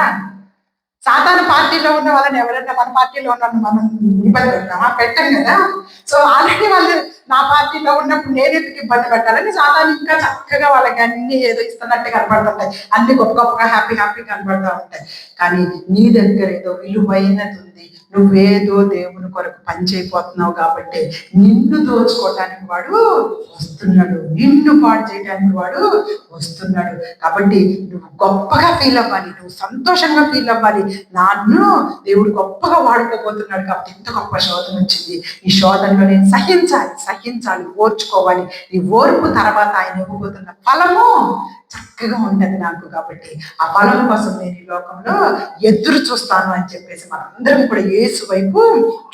సాధారణ పార్టీలో ఉన్న వాళ్ళని ఎవరైనా మన పార్టీలో ఉన్న మనం ఇబ్బంది పెడతామా? పెట్టం కదా. సో ఆల్రెడీ వాళ్ళు నా పార్టీలో ఉన్నప్పుడు నేను ఎందుకు ఇబ్బంది పెట్టాలని సాధారణ ఇంకా చక్కగా వాళ్ళకి అన్ని ఏదో ఇస్తున్నట్టే కనబడుతుంటాయి, అన్ని గొప్ప గొప్పగా హ్యాపీ కనబడుతూ ఉంటాయి. కానీ నీ దగ్గర ఏదో విలువైనది ఉంది, నువ్వేదో దేవుని కొరకు పని చేయబోతున్నావు కాబట్టి నిన్ను దోచుకోవటానికి వాడు వస్తున్నాడు, నిన్ను పాడు చేయడానికి వాడు వస్తున్నాడు. కాబట్టి నువ్వు గొప్పగా ఫీల్ అవ్వాలి, నువ్వు సంతోషంగా ఫీల్ అవ్వాలి. నన్ను దేవుడు గొప్పగా వాడుకోబోతున్నాడు కాబట్టి ఇంత గొప్ప శోధన వచ్చింది. ఈ శోధనలో నేను సహించాలి, ఓర్చుకోవాలి. ఈ ఓర్పు తర్వాత ఆయన ఇవ్వబోతున్న ఫలము చక్కగా ఉంటది నాకు. కాబట్టి ఆ ఫలం కోసం నేను ఈ లోకంలో ఎదురు చూస్తాను అని చెప్పేసి మనందరం కూడా యేసు వైపు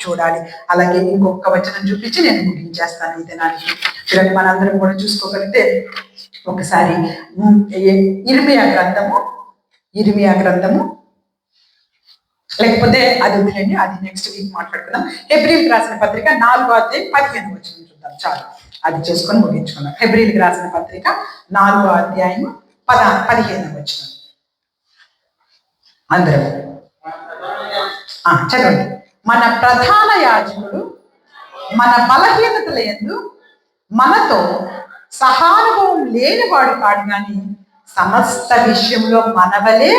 చూడాలి. అలాగే ఇంకొక వచనం చూపించి నేను ముగించేస్తాను ఈ దినానికి. చూడండి, మనందరం కూడా చూసుకోగలిగితే ఒకసారి ఇర్మియా గ్రంథము లేకపోతే అది వదిలేండి, అది నెక్స్ట్ వీక్ మాట్లాడుకుందాం. హెబ్రీయులకు రాసిన పత్రిక 4వ అధ్యాయం 15వ వచనం చూద్దాం. చాలు, అది చేసుకొని ముగించుకుందాం. హెబ్రీయులకు రాసిన పత్రిక 4వ అధ్యాయం 15వ వచనం అందరూ చదవండి. మన ప్రధాన యాజకుడు మన బలహీనతల యందు మనతో సహానుభవం లేనివాడు కాడు, కానీ సమస్త విషయంలో మనవలే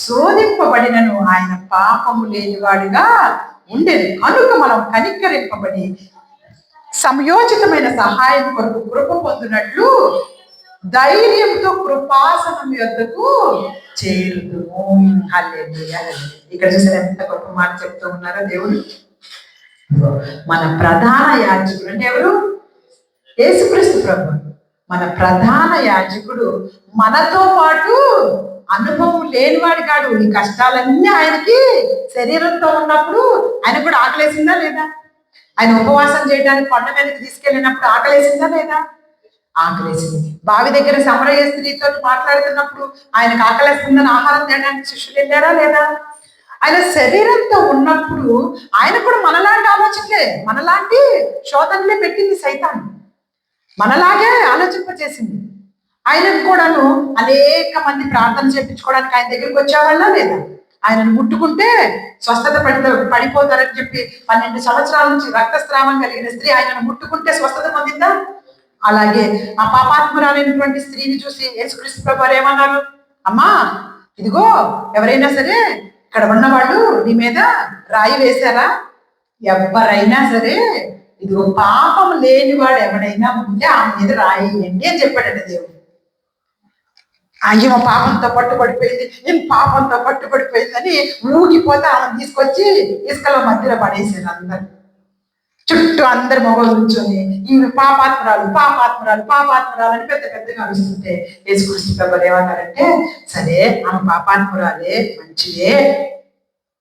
శోధింపబడినను ఆయన పాపము లేనివాడుగా ఉండేది. కనుక మనం కనికరింపబడి సంయోచితమైన సహాయం కొరకు కృప పొందినట్లు ధైర్యంతో కృపాసనం యొద్దకు చేరుదుము. హల్లెలూయా. ఇక్కడ చూసిన ఎంత గొప్ప మాట చెప్తూ ఉన్నారో దేవుడు. మన ప్రధాన యాజకుడు అంటే ఎవరు? యేసుక్రీస్తు ప్రభు. మన ప్రధాన యాజకుడు మనతో పాటు అనుభవం లేనివాడు కాడు. ఈ కష్టాలన్నీ ఆయనకి శరీరంతో ఉన్నప్పుడు ఆయన కూడా ఆకలేసిందా లేదా? ఆయన ఉపవాసం చేయడానికి కొండ మీదకి తీసుకెళ్ళినప్పుడు ఆకలేసిందా లేదా? ఆకలేసింది. బావి దగ్గర సమరయ స్త్రీతో మాట్లాడుతున్నప్పుడు ఆయనకు ఆకలేస్తుందని ఆహారం తినడానికి శిష్యులు వెళ్ళారా లేదా? ఆయన శరీరంతో ఉన్నప్పుడు ఆయన కూడా మనలాంటి ఆలోచనలే, మనలాంటి శోధనలే పెట్టింది సైతాన్, మనలాగే ఆలోచింపచేసింది. ఆయనకు కూడాను అనేక మంది ప్రార్థన చేయించుకోవడానికి ఆయన దగ్గరికి వచ్చేవాళ్ళ లేదా? ఆయనను ముట్టుకుంటే స్వస్థత పడిపోతారని చెప్పి 12 సంవత్సరాల నుంచి రక్తస్రావం కలిగిన స్త్రీ ఆయనను ముట్టుకుంటే స్వస్థత పొందిందా? అలాగే ఆ పాపాత్మురాలైనటువంటి స్త్రీని చూసి యేసుక్రీస్తు ప్రభువారు ఏమన్నారు? అమ్మా, ఇదిగో ఎవరైనా సరే ఇక్కడ ఉన్నవాళ్ళు నీ మీద రాయి వేశారా? ఎవరైనా సరే ఇదిగో పాపం లేనివాడు ఎవడైనా ఉంటే ఆ మీద రాయండి అని చెప్పాడండి దేవుడు. ఈమె పాపంతో పట్టుబడిపోయింది, నేను పాపంతో పట్టుబడిపోయిందని ఊగిపోతే ఆమె తీసుకొచ్చి ఇసుకలో మధ్యలో పడేసారు అందరు. చుట్టూ అందరు మొగలు కూర్చొని ఈమె పాపాత్మరాలు పాపాత్మరాలు పాపాత్మరాలు అని పెద్ద పెద్దగా అరుస్తుంటే యేసుక్రీస్తు ప్రభువారు ఏమన్నారంటే, సరే ఆమె పాపాత్మరాలే, మంచిదే,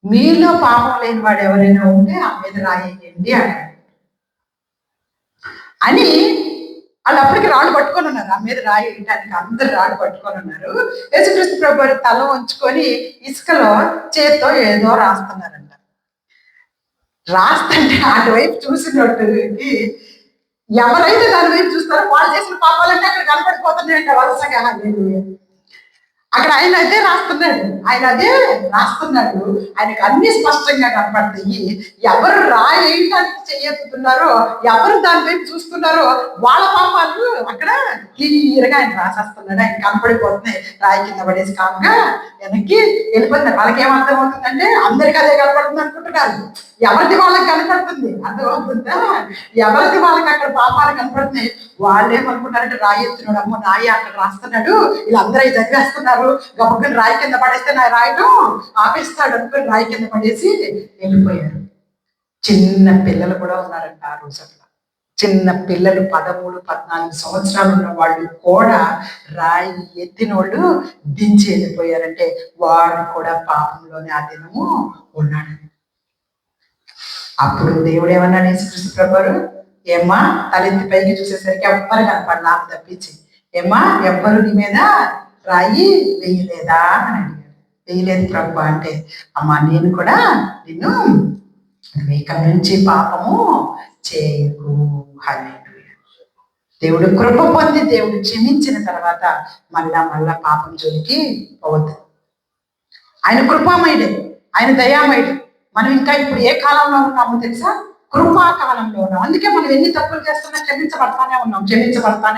మీలో పాపం లేని వాడు ఎవరైనా ఉంటే ఆ మీద రాయండి అన్నాడు. అని వాళ్ళు అప్పటికి రాళ్ళు పట్టుకొని ఉన్నారు, ఆ మీద రాయటానికి అందరు రాళ్ళు పట్టుకొని ఉన్నారు. యేసుక్రీస్తు ప్రభువారు తల ఉంచుకొని ఇసుకలో చేత్తో ఏదో రాస్తున్నారంట. రాస్తుంటే అటువైపు చూసినట్టుకి ఎవరైతే దాని వైపు చూస్తారో వాళ్ళు చేసిన పాపాలంటే అక్కడ కనపడిపోతున్నాయంట వరుసగా. అక్కడ ఆయన అదే రాస్తున్నాడు, ఆయనకు అన్ని స్పష్టంగా కనపడతాయి. ఎవరు రాయటానికి చెయ్యెత్తుతున్నారో, ఎవరు దాని వైపు చూస్తున్నారో వాళ్ళ పాపాలు అక్కడ క్లియర్గా ఆయన రాసేస్తున్నాడు. ఆయన కనపడిపోతున్నాయి. రాయి కింద పడేసి కాముగా వెనక్కి వెళ్ళిపోతున్నారు. వాళ్ళకి ఏమర్థం అవుతుందంటే అందరికీ అదే కనపడుతుంది అనుకుంటున్నారు. ఎవరిది వాళ్ళకి కనపడుతుంది, అర్థమవుతుందా? ఎవరిది వాళ్ళకి అక్కడ పాపాలు కనపడుతున్నాయి. వాళ్ళు ఏమనుకుంటారంటే రాయి ఎత్తున్నాడు, అమ్మో రాయి అక్కడ రాస్తున్నాడు, వీళ్ళందరూ అవి చదివేస్తున్నారు, గబుక్కుని రాయి కింద పడేస్తే నా రాయటం ఆపేస్తాడు అనుకుని రాయి కింద పడేసి వెళ్ళిపోయారు. చిన్న పిల్లలు కూడా ఉన్నారంట ఆ రోజు. అట్లా చిన్న పిల్లలు 13, 14 సంవత్సరాలు ఉన్న వాళ్ళు కూడా రాయి ఎత్తినోళ్ళు దించి వెళ్ళిపోయారంటే వాడు కూడా పాపంలోనే ఆ దినము ఉన్నాడు. అప్పుడు దేవుడు ఏమన్నాడు యేసుక్రీస్తు ప్రభువారు, ఏమ్మా తలెత్తి పైకి చూసేసరికి ఎవ్వరు కనపడి నాకు తప్పించి, ఏమ్మా ఎవ్వరు నీ మీద రాయి వేయలేదా అని అడిగాడు. వేయలేదు ప్రభు అంటే, అమ్మా నేను కూడా నిన్ను ఇక నుంచి పాపము చేయకు. హల్లెలూయా. దేవుడు కృప పొంది దేవుడు క్షమించిన తర్వాత మళ్ళా పాపం జోలికి పోవద్దు. ఆయన కృపామయుడే, ఆయన దయామయుడే. మనం ఇంకా ఇప్పుడు ఏ కాలంలో ఉన్నామో తెలుసా? కృపాకాలంలో ఉన్నాం. అందుకే మనం ఎన్ని తప్పులు చేస్తున్నా క్షమించబడతానే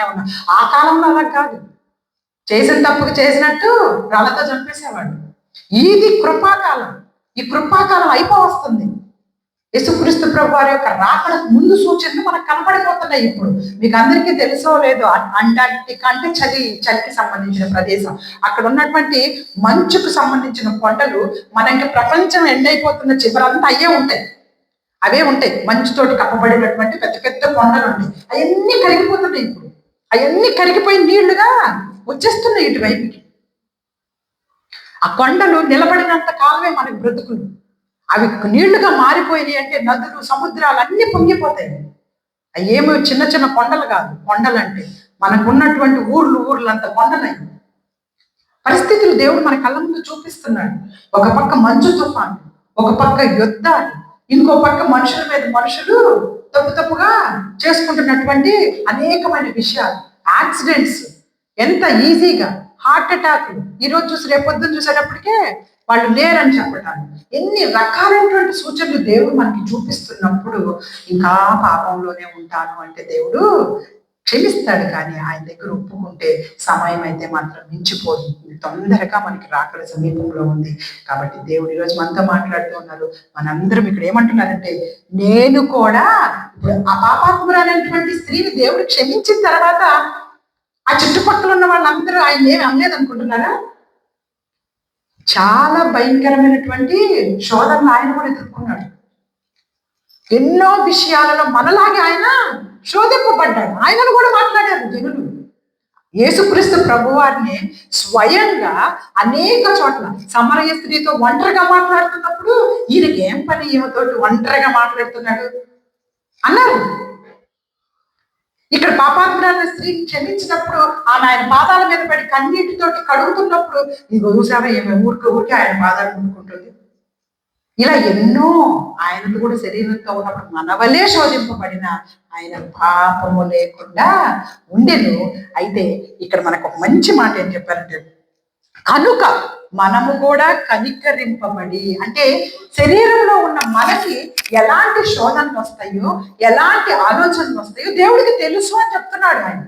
ఉన్నాం. ఆ కాలంలో అలా కాదు, చేసిన తప్పుకు చేసినట్టు రాళ్ళతో చంపేసేవాడు. ఇది కృపాకాలం. ఈ కృపాకాలం అయిపోవస్తుంది. యేసుక్రీస్తు ప్రభువారి యొక్క రాకడ ముందు సూచనలు మనకు కనపడిపోతున్నాయి. ఇప్పుడు మీకు అందరికీ తెలుసో లేదో, అంటార్టికా అంటే చలికి సంబంధించిన ప్రదేశం. అక్కడ ఉన్నటువంటి మంచుకు సంబంధించిన కొండలు మనకి ప్రపంచం ఎండ్ అయిపోతున్న చివరంతా అవే ఉంటాయి. మంచుతోటి కప్పబడినటువంటి పెద్ద పెద్ద కొండలు ఉంటాయి. అవన్నీ కరిగిపోతున్నాయి. ఇప్పుడు అవన్నీ కరిగిపోయి నీళ్లుగా వచ్చేస్తున్నాయి ఇటువైపుకి. ఆ కొండలు నిలబడినంత కాలమే మనకి బ్రతుకులు. అవి నీళ్లుగా మారిపోయినాయి అంటే నదులు, సముద్రాలు అన్ని పొంగిపోతాయి. అవి ఏమో చిన్న చిన్న కొండలు కాదు. కొండలు అంటే మనకు ఉన్నటువంటి ఊర్లంత కొండలై పరిస్థితులు దేవుడు మన కళ్ళ ముందు చూపిస్తున్నాడు. ఒక పక్క మంచు తుఫాను, ఒక పక్క యుద్ధాలు, ఇంకో పక్క మనుషుల మీద మనుషులు తప్పుగా చేసుకుంటున్నటువంటి అనేకమైన విషయాలు, యాక్సిడెంట్స్, ఎంత ఈజీగా హార్ట్ అటాక్లు. ఈరోజు చూసి రేపొద్దున చూసేటప్పటికే వాళ్ళు లేరని చెప్పటాలు, ఎన్ని రకాలైనటువంటి సూచనలు దేవుడు మనకి చూపిస్తున్నప్పుడు ఇంకా పాపంలోనే ఉంటాను అంటే దేవుడు క్షమిస్తాడు. కానీ ఆయన దగ్గర ఒప్పుకుంటే సమయం అయితే మాత్రం మించిపోతుంది. తొందరగా మనకి రాకడ సమీపంలో ఉంది. కాబట్టి దేవుడు ఈరోజు మనతో మాట్లాడుతూ ఉన్నారు. మనందరం ఇక్కడ ఏమంటున్నారంటే, నేను కూడా ఇప్పుడు ఆ పాపాత్మురాలైనటువంటి స్త్రీని దేవుడు క్షమించిన తర్వాత ఆ చుట్టుపక్కల ఉన్న వాళ్ళందరూ ఆయన ఏమి అనలేదు అనుకుంటున్నారా? చాలా భయంకరమైనటువంటి శోధనలు ఆయన కూడా ఎదుర్కొన్నాడు. ఎన్నో విషయాలలో మనలాగే ఆయన శోధింపబడ్డాడు. ఆయనను కూడా మాట్లాడారు జనులు. యేసుక్రీస్తు ప్రభువారిని స్వయంగా అనేక చోట్ల సమరయ స్త్రీతో ఒంటరిగా మాట్లాడుతున్నప్పుడు ఈయనకి ఏం పని, ఈమెతోటి ఒంటరిగా మాట్లాడుతున్నాడు అన్నారు. ఇక్కడ పాపాత్మురాలైన స్త్రీని క్షమించినప్పుడు ఆమె ఆయన పాదాల మీద పడి కన్నీటితోటి కడుగుతున్నప్పుడు ఇదిగో చూసావా ఏమి ఊరికే ఆయన పాదాలు ముట్టుకుంటుంది. ఇలా ఎన్నో ఆయనకు కూడా శరీరంతో ఉన్నప్పుడు మనవలే శోధింపబడిన ఆయన పాపము లేకుండా ఉండెను. అయితే ఇక్కడ మనకు ఒక మంచి మాట ఏం చెప్పారంటే, కనుక మనము కూడా కనికరింపబడి, అంటే శరీరంలో ఉన్న మనకి ఎలాంటి శోధనలు వస్తాయో, ఎలాంటి ఆలోచనలు వస్తాయో దేవుడికి తెలుసు అని చెప్తున్నాడు ఆయన.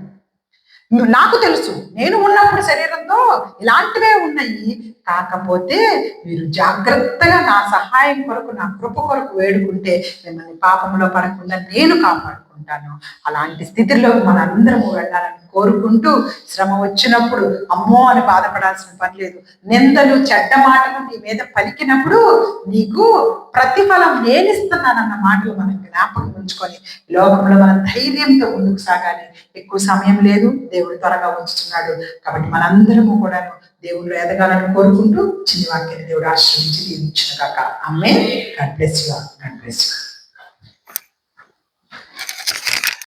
నాకు తెలుసు, నేను ఉన్నప్పుడు శరీరంతో ఇలాంటివే ఉన్నాయి. కాకపోతే మీరు జాగ్రత్తగా నా సహాయం కొరకు, నా కృప కొరకు వేడుకుంటే మిమ్మల్ని పాపంలో పడకుండా నేను కాపాడుకుంటాను. అలాంటి స్థితిలోకి మనందరము వెళ్ళాలని కోరుకుంటూ, శ్రమ వచ్చినప్పుడు అమ్మో అని బాధపడాల్సిన పని లేదు. నిందలు, చెడ్డ మాటలు నీ మీద పలికినప్పుడు నీకు ప్రతిఫలం నేనిస్తున్నానన్న మాటలు మనం జ్ఞాపకం ఉంచుకొని లోకంలో మనం ధైర్యంతో ముందుకు సాగాలి. ఎక్కువ సమయం లేదు, దేవుడు త్వరగా వచ్చుతున్నాడు. కాబట్టి మనందరము కూడా దేవుళ్ళు ఎదగాలని కోరుకుంటూ చిన్న వాక్యాన్ని దేవుడు ఆశ్రయించి దీవించును గాక. ఆమేన్. God bless you. God bless you.